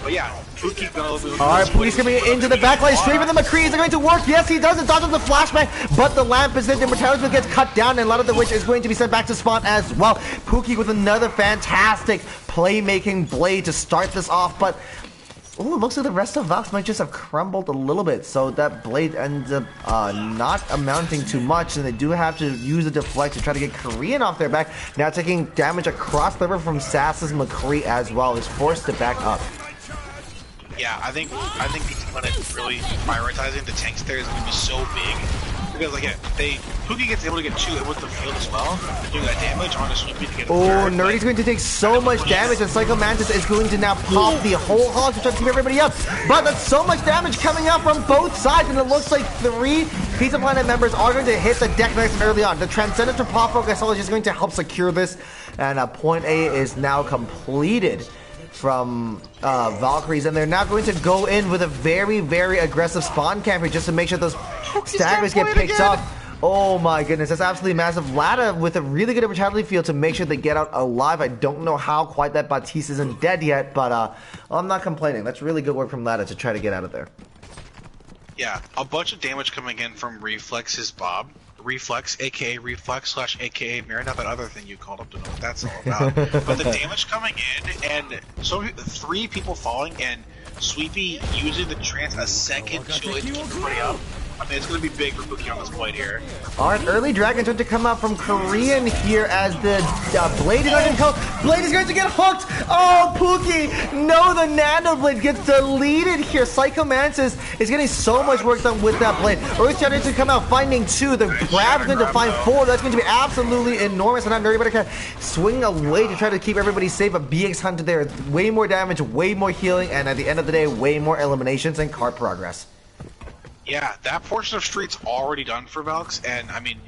But yeah, Pookie going to
Alright, Pookie's coming into the backline, straight for the McCree. Is it going to work? Yes, he does. It dodges the flashbang, but the lamp is there. The Mortality gets cut down, and a lot of the Witch is going to be sent back to spawn as well. Pookie with another fantastic playmaking blade to start this off, but oh, it looks like the rest of Valks might just have crumbled a little bit, so that blade ends up not amounting to much, and they do have to use a deflect to try to get Korean off their back. Now taking damage across the river from Sass's McCree as well, is forced to back up.
Yeah, I think really prioritizing the tanks there is going to be so big, because like Pookie gets able to get 2 with the field as well, doing that damage on a sweepy to get a third.
Nerdy's going to take so much damage, and Psycho Mantis is going to now pop the whole Hog to try to keep everybody up. But that's so much damage coming out from both sides, and it looks like 3 Pizza Planet members are going to hit the deck nice and early on. The Transcendent for ProfOwO is just going to help secure this, and point A is now completed from Valkyries, and they're now going to go in with a very, very aggressive spawn camper just to make sure those staggers get picked up. Oh my goodness, that's absolutely massive. Lada with a really good brutality field to make sure they get out alive. I don't know how quite that Baptiste isn't dead yet, but I'm not complaining. That's really good work from Lada to try to get out of there.
Yeah, a bunch of damage coming in from Reflex's Bob. Reflex, aka Reflex / aka Mirror, not that other thing you called up to know what that's all about. But the damage coming in, and so 3 people falling, and Sweepy using the trance a second to keep everybody up. I mean, it's going to be big for Pookie on this point here.
Alright, early Dragon trying to come out from Korean here as the Blade is not going to go. Blade is going to get hooked. Oh, Pookie. No, the Nano Blade gets deleted here. Psycho Mantis is getting so much work done with that Blade. Earth Shadow to come out, finding 2. The grab is going to find 4. That's going to be absolutely enormous. And now Nerdy can swing away to try to keep everybody safe. But BX Hunter there, way more damage, way more healing, and at the end of the day, way more eliminations and card progress.
Yeah, that portion of Street's already done for Valks, and I mean,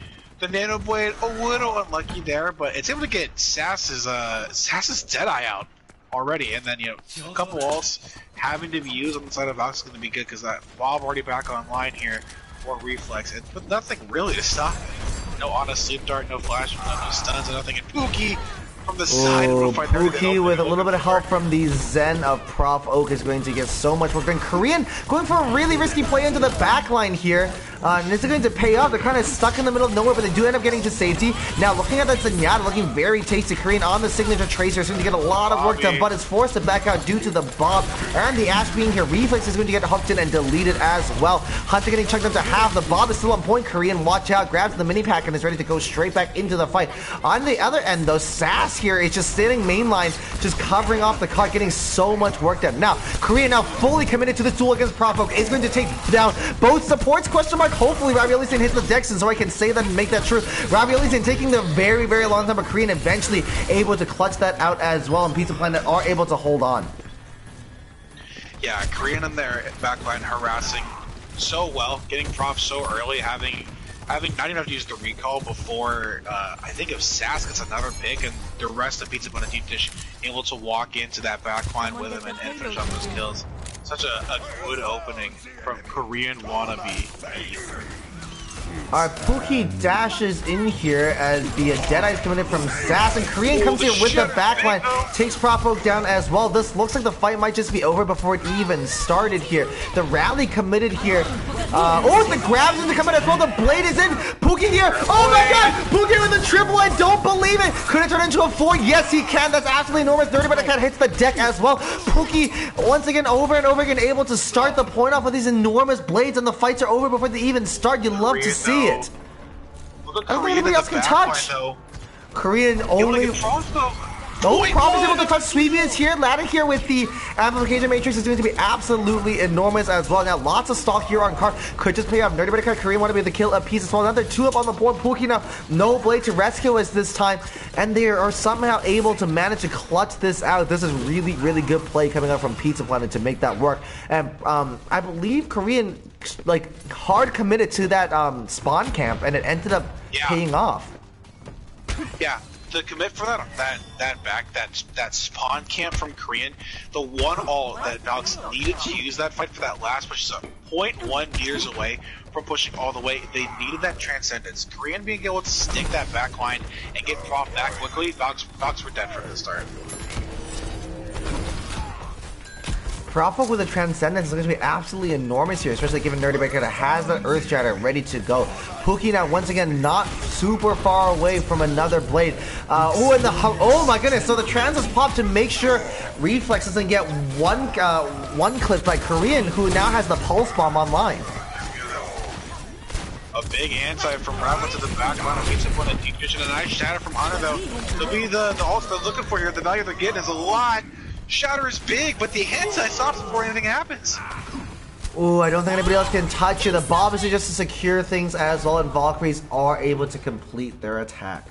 the Nano Blade a little unlucky there, but it's able to get Sass's Deadeye out already, and then a couple ults having to be used on the side of Valks is going to be good because that Bob already back online here for Reflex, but nothing really to stop it. No Honest Sleep Dart, no Flash, no stuns, nothing. And Pookie from the side.
Pookie with a little bit of help from the Zen of ProfOwO is going to get so much work done. Korean going for a really risky play into the backline here. And this is going to pay off. They're kind of stuck in the middle of nowhere, but they do end up getting to safety. Now, looking at that Zenyatta, looking very tasty. Korean on the signature tracer is going to get a lot of work done, but is forced to back out due to the Bob and the Ash being here. Reflex is going to get hooked in and deleted as well. Hunter getting chucked up to half. The Bob is still on point. Korean, watch out, grabs the mini pack and is ready to go straight back into the fight. On the other end, though, Sass here is just sitting mainline, just covering off the cart, getting so much work done. Now, Korean now fully committed to this duel against ProfOwO is going to take down both supports, question mark. Hopefully, Raviolisan hits the Dexon so I can say that and make that true. Raviolisan taking the very, very long time, but Korean eventually able to clutch that out as well, and Pizza Planet are able to hold on.
Yeah, Korean in their backline harassing so well, getting Prof so early, having not enough to use the recall before I think if Sass gets another pick, and the rest of Pizza Planet Deep Dish able to walk into that backline with him and finish off those kills. Such a good opening from Korean wannabe.
Alright, Pookie dashes in here as the Deadeye is coming in from Sass, and Korean comes here with the backline, takes ProfOwO down as well. This looks like the fight might just be over before it even started here. The rally committed here. The grabs in to come in as well. The blade is in. Pookie here. Oh my god! Pookie with the triple. I don't believe it. Could it turn into a 4? Yes, he can. That's absolutely enormous. Dirty but Cat hits the deck as well. Pookie once again over and over again able to start the point off with these enormous blades, and the fights are over before they even start. You love to see it. I don't think anybody else can touch. Korean only. Oh, Prophet is able to clutch Sweepians here. Ladder here with the Amplification Matrix is going to be absolutely enormous as well. Now, lots of stock here on card. Could just play off Nerdy Buttercut. Korean want to be able to kill a piece as well. Another 2 up on the board. Pookie now, no blade to rescue us this time. And they are somehow able to manage to clutch this out. This is really, really good play coming up from Pizza Planet to make that work. And I believe Korean, like, hard committed to that spawn camp, and it ended up paying off.
Yeah. The commit for that spawn camp from Korean, the one ult that Valks needed to use that fight for that last push is 0.1 meters away from pushing all the way. They needed that transcendence. Korean being able to stick that back line and get Prof back quickly, Valks were dead from the start.
Prof with the Transcendence is going to be absolutely enormous here, especially given Nerdy Breaker has that Earth Shatter ready to go. Pookie now, once again, not super far away from another blade. Oh my goodness, so the Trans has popped to make sure Reflex doesn't get one clip by Korean, who now has the Pulse Bomb online.
A big anti from Rafa to the back line of Pizza Point, a deep dish and a nice shatter from Hunter though. It'll be the ult they're looking for here. The value they're getting is a lot. Shatter is big, but the anti stops before anything happens.
Ooh, I don't think anybody else can touch it. The Bob is just to secure things as well, and Valkyries are able to complete their attack.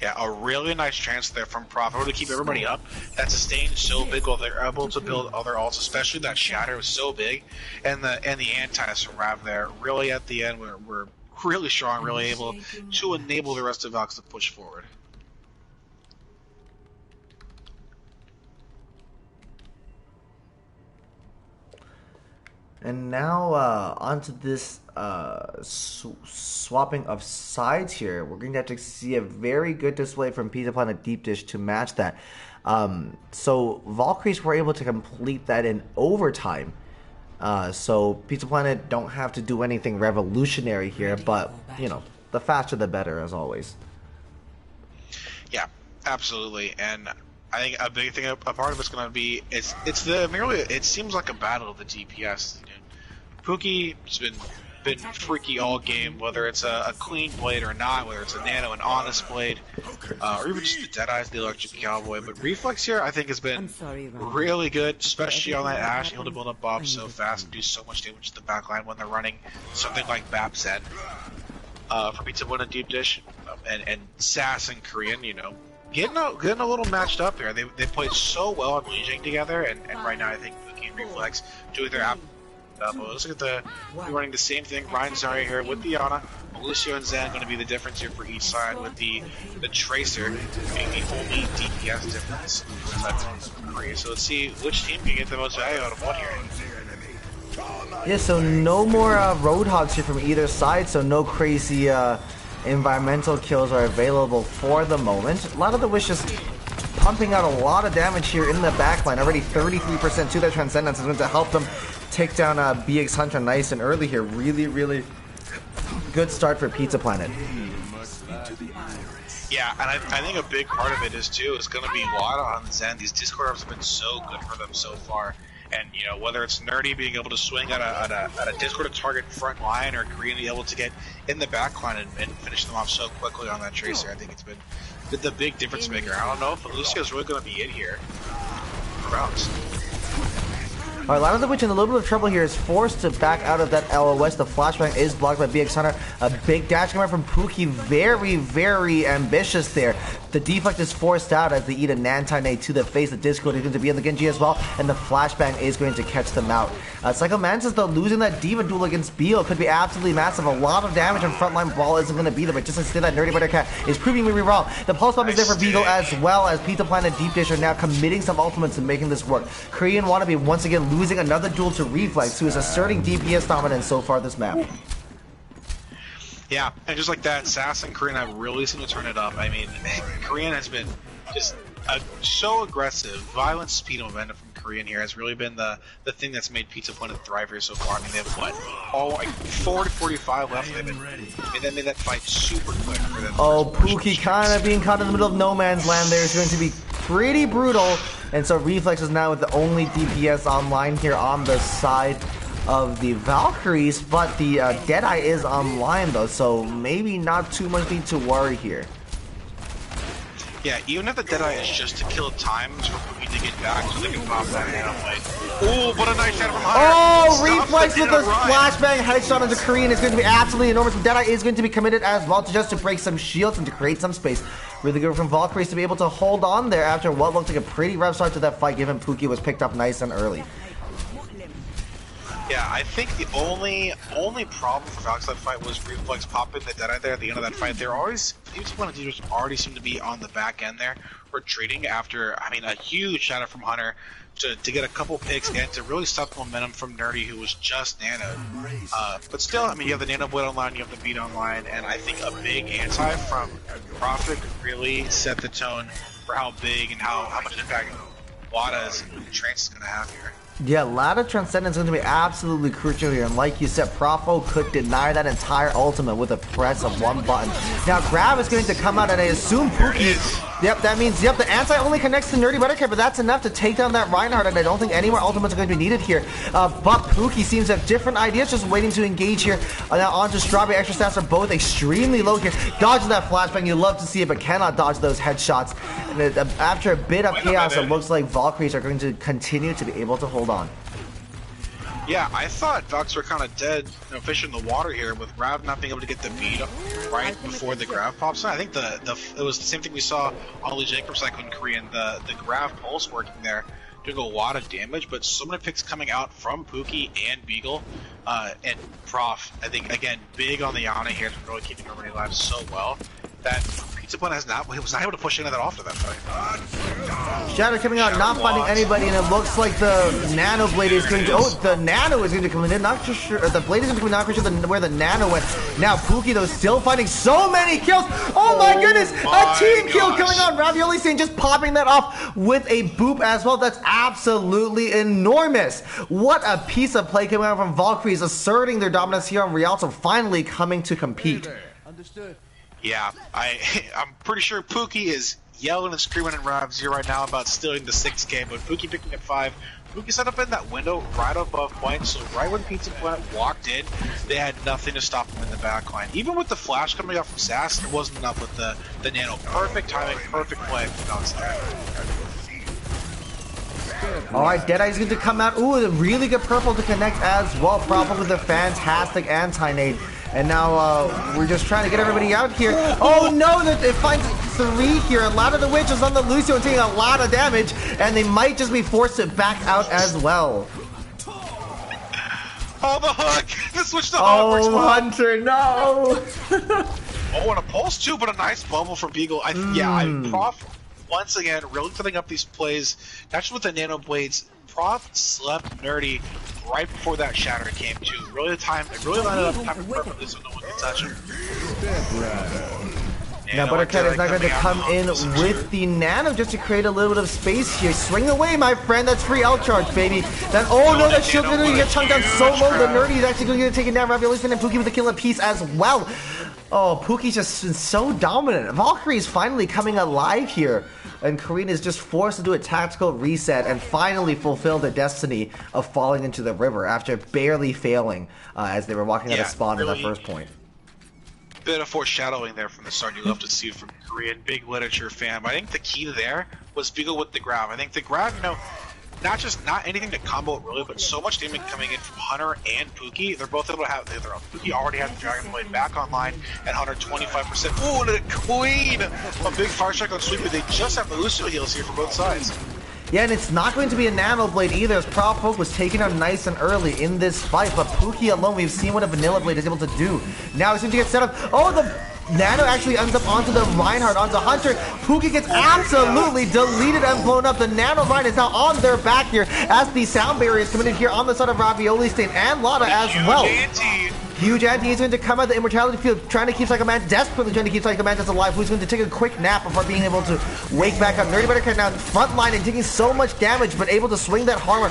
Yeah, a really nice chance there from Prof to keep everybody up. That sustained so big while they're able to build other ults, especially that Shatter was so big, and the antis from Rav there really at the end were really strong, really able to enable the rest of Valks to push forward.
And now onto this swapping of sides here. We're going to have to see a very good display from Pizza Planet Deep Dish to match that. So Valkyries were able to complete that in overtime. So Pizza Planet don't have to do anything revolutionary here, but you know, the faster the better as always.
Yeah, absolutely. And I think a big thing, a part of it's going to be, it seems like a battle of the DPS. Pookie's been freaky all game, whether it's a clean blade or not, whether it's a nano, an honest blade, or even just the Deadeyes, the Electric Cowboy. But Reflex here, I think, has been really good, especially on that Ashe, able to build up Bob so fast and do so much damage to the backline when they're running something like Bap said. For Pizza One and Deep Dish, and Sass and Korean, you know, getting a little matched up there. They played so well on Lijiang together, and right now I think Pookie and Reflex doing their app. Let's look at running the same thing. Ryan Zarya here with the Ana. Lucio and Zen going to be the difference here for each side, with the Tracer being the only DPS difference. So let's see which team can get the most value out of what here.
Yeah, so no more Roadhogs here from either side, so no crazy environmental kills are available for the moment. A lot of the Wish just pumping out a lot of damage here in the backline. Already 33% to their Transcendence is going to help them take down BX Hunter nice and early here. Really, really good start for Pizza Planet.
Yeah, and I think a big part of it is going to be Wada on Zen. These Discord orbs have been so good for them so far. And, you know, whether it's Nerdy being able to swing at a Discord target front line, or Korean being able to get in the back line and finish them off so quickly on that Tracer, I think it's been the big difference maker. I don't know if Lucio's really going to be in here. Routes.
Alright, Lana the Witch in a little bit of trouble here, is forced to back out of that LOS. The flashbang is blocked by BX Hunter. A big dash coming from Pookie, very, very ambitious there. The deflect is forced out as they eat a Nantai to the face. The Discord is going to be in the Genji as well, and the flashbang is going to catch them out. Psycho Mantis, though, losing that Diva duel against Beal could be absolutely massive. A lot of damage on frontline Ball isn't going to be there, but just to say that Nerdy Buttercat is proving me wrong. The Pulse Bomb is there for Beagle, as well as Pizza Planet Deep Dish are now committing some ultimates and making this work. Korean Wannabe once again losing another duel to Reflex, who is asserting DPS dominance so far this map.
Yeah, and just like that, Sass and Korean have really seemed to turn it up. I mean, Korean has been just so aggressive. Violent speed and momentum from Korean here has really been the thing that's made Pizza Planet thrive here so far. I mean, they have what? Like 4 to 45 left. They made that fight super quick for them.
Oh, Pookie kind of being caught in the middle of no man's land there is going to be pretty brutal. And so Reflex is now with the only DPS online here on the side of the Valkyries, but the Deadeye is online though, so maybe not too much need to worry here.
Yeah, even if the Deadeye is just to kill time for Pookie to get back so they can pop that Nano Blade. Ooh, what a nice shot from Hunter!
Oh, reflex with the flashbang headshot onto Korean is going to be absolutely enormous. Deadeye is going to be committed as well to just to break some shields and to create some space. Really good from Valkyries to be able to hold on there after what looked like a pretty rough start to that fight, given Pookie was picked up nice and early.
Yeah, I think the only problem for Valk's that fight was reflex popping the Deadeye there at the end of that fight. They're always, each one of the teams already seem to be on the back end there, retreating after, I mean, a huge shadow from Hunter to get a couple picks and to really stop the momentum from Nerdy, who was just nanoed. But still, I mean, you have the Nano Blade online, you have the Beat online, and I think a big anti from Profit really set the tone for how big and how much impact Wada's Trance is going to have here.
Yeah, ladder transcendence is going to be absolutely crucial here, and like you said, Profo could deny that entire ultimate with a press of one button. Now, Grab is going to come out, and I assume Pookie. Yep, that means, yep, the anti only connects to Nerdy Buttercat, but that's enough to take down that Reinhardt, and I don't think any more ultimates are going to be needed here. But Pookie seems to have different ideas, just waiting to engage here. Now, onto Strawberry. Extra stats are both extremely low here. Dodges that flashbang, you love to see it, but cannot dodge those headshots. And after a bit of chaos, it looks like Valkyries are going to continue to be able to hold on.
Yeah, I thought Valks were kind of dead, you know, fish in the water here, with Grav not being able to get the beat right before the Grav pops in. I think it was the same thing we saw on Lee Jacob's cycle in Korean, the Grav pulse working there, doing a lot of damage, but so many picks coming out from Pookie and Beagle, and Prof, I think, again, big on the Yana here, really keeping everybody alive so well, that Pizza Pun was not able to push into that off to that fight.
Shadow coming out, not finding anybody, and it looks like the Nano Blade is going to, the Nano is going to come in, not just sure, the Blade is going to come in, not sure where the Nano went. Now Pookie, though, still finding so many kills. Oh my goodness, a team kill coming on. Ravioli Stain just popping that off with a boop as well. That's absolutely enormous. What a piece of play coming out from Valkyries, asserting their dominance here on Rialto, finally coming to compete.
Understood.
Yeah, I'm pretty sure Pookie is yelling and screaming at Rav Zero right now about stealing the 6th game, but Pookie picking at 5. Pookie set up in that window right above point, so right when Pizza Planet walked in, they had nothing to stop him in the backline. Even with the flash coming out from Sass, it wasn't enough with the Nano. Perfect timing, perfect play from downstairs.
Alright, Deadeye's going to come out. Ooh, a really good purple to connect as well, probably with a fantastic anti-nade. And now we're just trying to get everybody out here. Oh no, it finds 3 here. A lot of the Witch is on the Lucio and taking a lot of damage, and they might just be forced to back out as well.
Oh, the hook! The switch to hook!
Oh, Hunter, no!
Oh, and a pulse too, but a nice bubble for Beagle. Prof, once again, really setting up these plays, not just with the Nano Blades. Prof slept Nerdy right before that shatter came too. Really lined up time perfectly so no one can touch him.
Now Buttercat is not going to come in with the Nano just to create a little bit of space here. Swing away, my friend. That's free L charge, baby. Then, oh no, that shield's going to get chunked down so low. The Nerdy is actually going to get taken down. Ravioli and Pookie with a kill apiece as well. Oh, Pookie's just been so dominant. Valkyrie is finally coming alive here. And Korean is just forced to do a tactical reset and finally fulfill the destiny of falling into the river after barely failing as they were walking out of spawn in the first point.
Bit of foreshadowing there from the start. You love to see it from Korean, big literature fan. But I think the key there was Beagle with the grab. I think the grab, you know, not anything to combo it really, but so much damage coming in from Hunter and Pookie. They're both able to have their own. Pookie already had the Dragon Blade back online, and Hunter 25%. Ooh, and a Queen! A big fire strike on Sweeper. They just have the Lucio heals here for both sides.
Yeah, and it's not going to be a Nano Blade either, as Prof Poke was taken out nice and early in this fight, but Pookie alone, we've seen what a Vanilla Blade is able to do. Now he's going to get set up. Oh, the Nano actually ends up onto the Reinhardt, onto Hunter. Pookie gets absolutely deleted and blown up. The Nano Reinhardt is now on their back here as the sound barrier is coming in here on the side of Ravioli Stain and Lada as well. Huge anti is going to come out of the immortality field, trying to keep Psycho Mantis, desperately trying to keep Psycho Mantis alive, who's going to take a quick nap before being able to wake back up. Nerdy Buttercat now front line and taking so much damage, but able to swing that armor.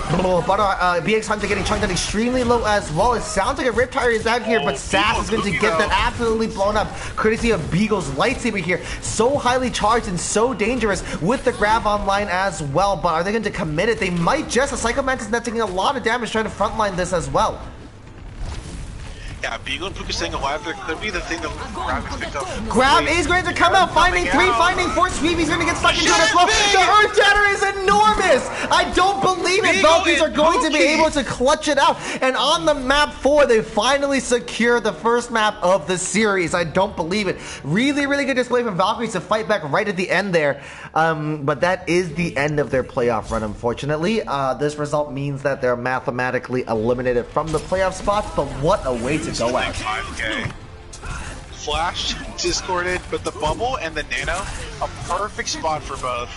BX Hunter getting chunked down extremely low as well. It sounds like a Riptire is out here, but Sass is going to get that absolutely blown up, courtesy of Beagle's lightsaber here. So highly charged and so dangerous with the grab online as well, but are they going to commit it? They might just. A Psycho Mantis not taking a lot of damage trying to frontline this as well.
Yeah, Beagle and Puka staying alive there could be the thing that Grab gets picked up.
Grab is going to come out, finding 3, finding 4. Sweepy's going to get stuck into it as well. The Earth Shatter is enormous! I don't believe it! Valkyries are going to be able to clutch it out. And on the map 4, they finally secure the first map of the series. I don't believe it. Really, really good display from Valkyries to fight back right at the end there. But that is the end of their playoff run, unfortunately. This result means that they're mathematically eliminated from the playoff spots, but what a way to go out.
5K. Flash, discorded, but the bubble and the nano, a perfect spot for both.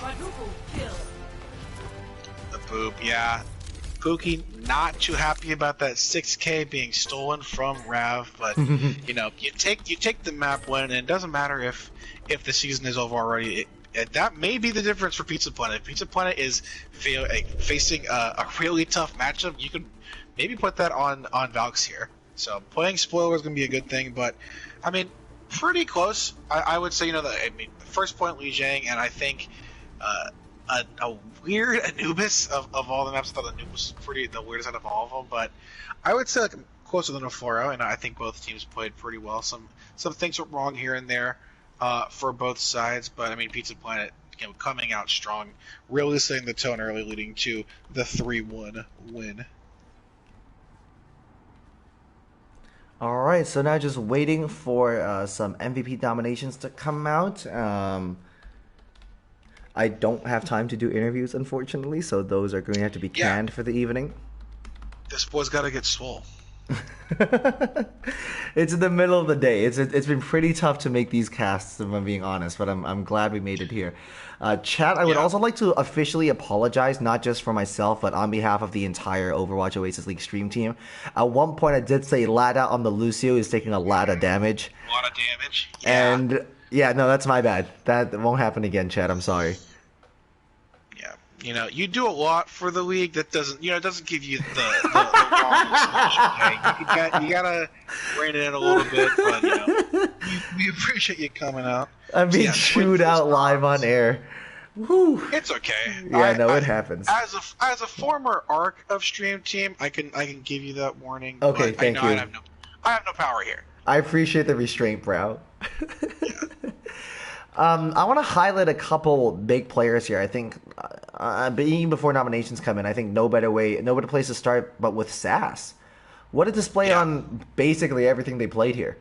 The boop, yeah. Pookie not too happy about that 6K being stolen from Rav, but you know, you take the map win, and it doesn't matter if the season is over already. That may be the difference for Pizza Planet. If Pizza Planet is facing a really tough matchup, you can maybe put that on Valks here. So playing spoiler is going to be a good thing, but I mean, pretty close. I would say, you know, the first point Li Jiang, and I think a weird Anubis of all the maps. I thought Anubis was pretty the weirdest out of all of them, but I would say like closer than a 4-0, and I think both teams played pretty well. Some things were wrong here and there for both sides, but I mean, Pizza Planet coming out strong, really setting the tone early, leading to the 3-1 win.
All right, so now just waiting for some MVP nominations to come out. I don't have time to do interviews, unfortunately, so those are going to have to be canned for the evening.
This boy's got to get swole.
It's in the middle of the day. It's been pretty tough to make these casts, if I'm being honest, but I'm glad we made it here. Chat, I would also like to officially apologize, not just for myself, but on behalf of the entire Overwatch Oasis League stream team. At one point, I did say Lada on the Lucio is taking a lot of damage.
A lot of damage. Yeah.
And yeah, no, that's my bad. That won't happen again, chat. I'm sorry.
Yeah, you know, you do a lot for the league that doesn't, you know, it doesn't give you the wrong. You gotta rein it in a little bit, but you know, we appreciate you coming out.
I'm being chewed out live on air. Woo.
It's okay.
Yeah, it happens.
As a former ARC of Stream Team, I can give you that warning.
Okay,
but
thank you.
I have no power here.
I appreciate the restraint, bro.
Yeah.
I want to highlight a couple big players here. I think, even before nominations come in, I think no better place to start but with SAS. What a display on basically everything they played here.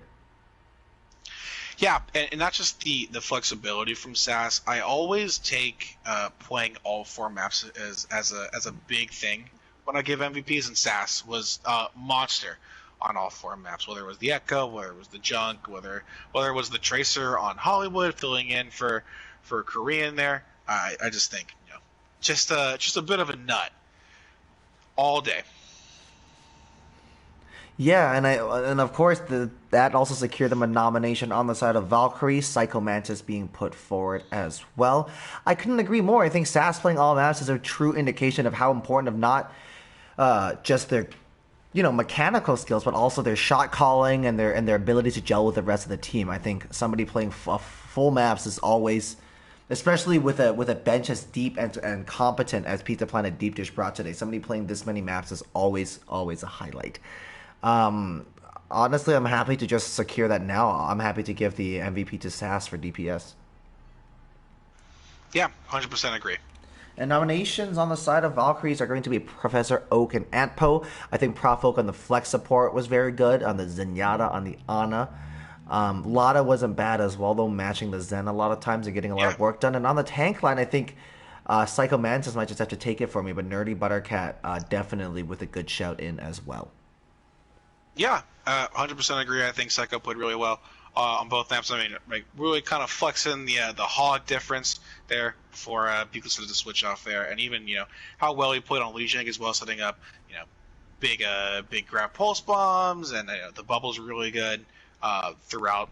Yeah, and not just the flexibility from SAS. I always take playing all 4 maps as a big thing when I give MVPs, and SAS was monster on all 4 maps. Whether it was the Echo, whether it was the Junk, whether it was the Tracer on Hollywood filling in for Korean there. I just think, you know, just a bit of a nut all day.
Yeah, and of course that also secured them a nomination on the side of Valkyrie, Psycho Mantis being put forward as well. I couldn't agree more. I think SAS playing all maps is a true indication of how important of not just their, you know, mechanical skills, but also their shot calling and their ability to gel with the rest of the team. I think somebody playing full maps is always, especially with a bench as deep and competent as Pizza Planet Deep Dish brought today, somebody playing this many maps is always a highlight. Honestly, I'm happy to just secure that now. I'm happy to give the MVP to SAS for DPS.
Yeah, 100% agree.
And nominations on the side of Valkyries are going to be Professor Oak and Antpo. I think Prof Oak on the flex support was very good. On the Zenyatta, on the Ana. Lada wasn't bad as well, though, matching the Zen a lot of times and getting a lot of work done. And on the tank line, I think Psycho Mantis might just have to take it for me, but Nerdy Buttercat definitely with a good shout in as well.
Yeah, 100% agree. I think Psycho played really well on both maps. I mean, like, really kind of flexing the hog difference there for people to switch off there, and even, you know, how well he played on Li Jiang as well, setting up, you know, big grab pulse bombs, and the bubbles were really good throughout.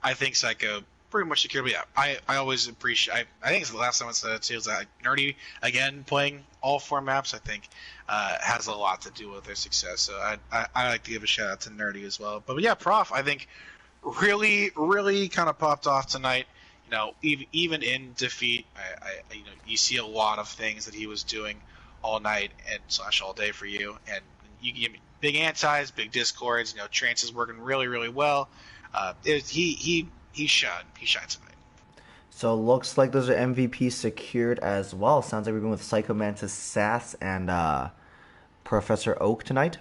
I think Psycho pretty much secured. But yeah, I always appreciate. I think it's the last time I said it too. Is that Nerdy again playing all 4 maps? I think has a lot to do with their success. So I like to give a shout out to Nerdy as well. But yeah, Prof, I think really kind of popped off tonight. You know, even in defeat, you know, you see a lot of things that he was doing all night and / all day for you, and big antis, big discords. Trance is working really, really well. He shined tonight.
So looks like those are MVP secured as well. Sounds like we're going with Psycho Mantis, Sass, and Professor Oak tonight.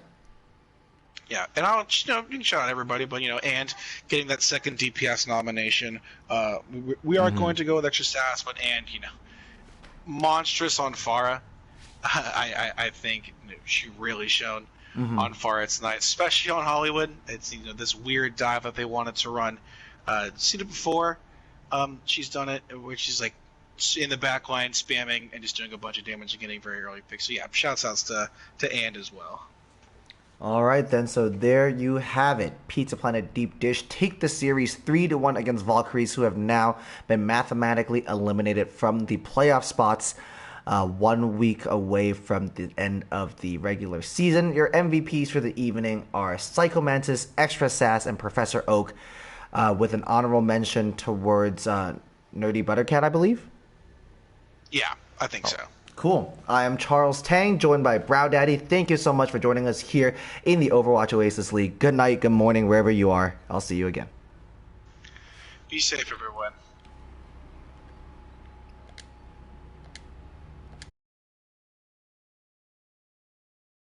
Yeah, and I'll you can shout out everybody, but and getting that second DPS nomination. We are going to go with extra sass, but and monstrous on Farah. I think she really shone on Farah tonight, especially on Hollywood. It's this weird dive that they wanted to run. Seen it before. She's done it where she's like in the back line spamming and just doing a bunch of damage and getting very early picks. So yeah, shouts outs to And as well.
All right then, so there you have it. Pizza Planet Deep Dish take the series 3-1 against Valkyries, who have now been mathematically eliminated from the playoff spots. 1 week away from the end of the regular season. Your MVPs for the evening are Psycho Mantis, Extra Sass, and Professor Oak, with an honorable mention towards Nerdy Buttercat, I believe?
Yeah, I think so.
Cool. I am Charles Tang, joined by Brow Daddy. Thank you so much for joining us here in the Overwatch Oasis League. Good night, good morning, wherever you are. I'll see you again.
Be safe, everyone.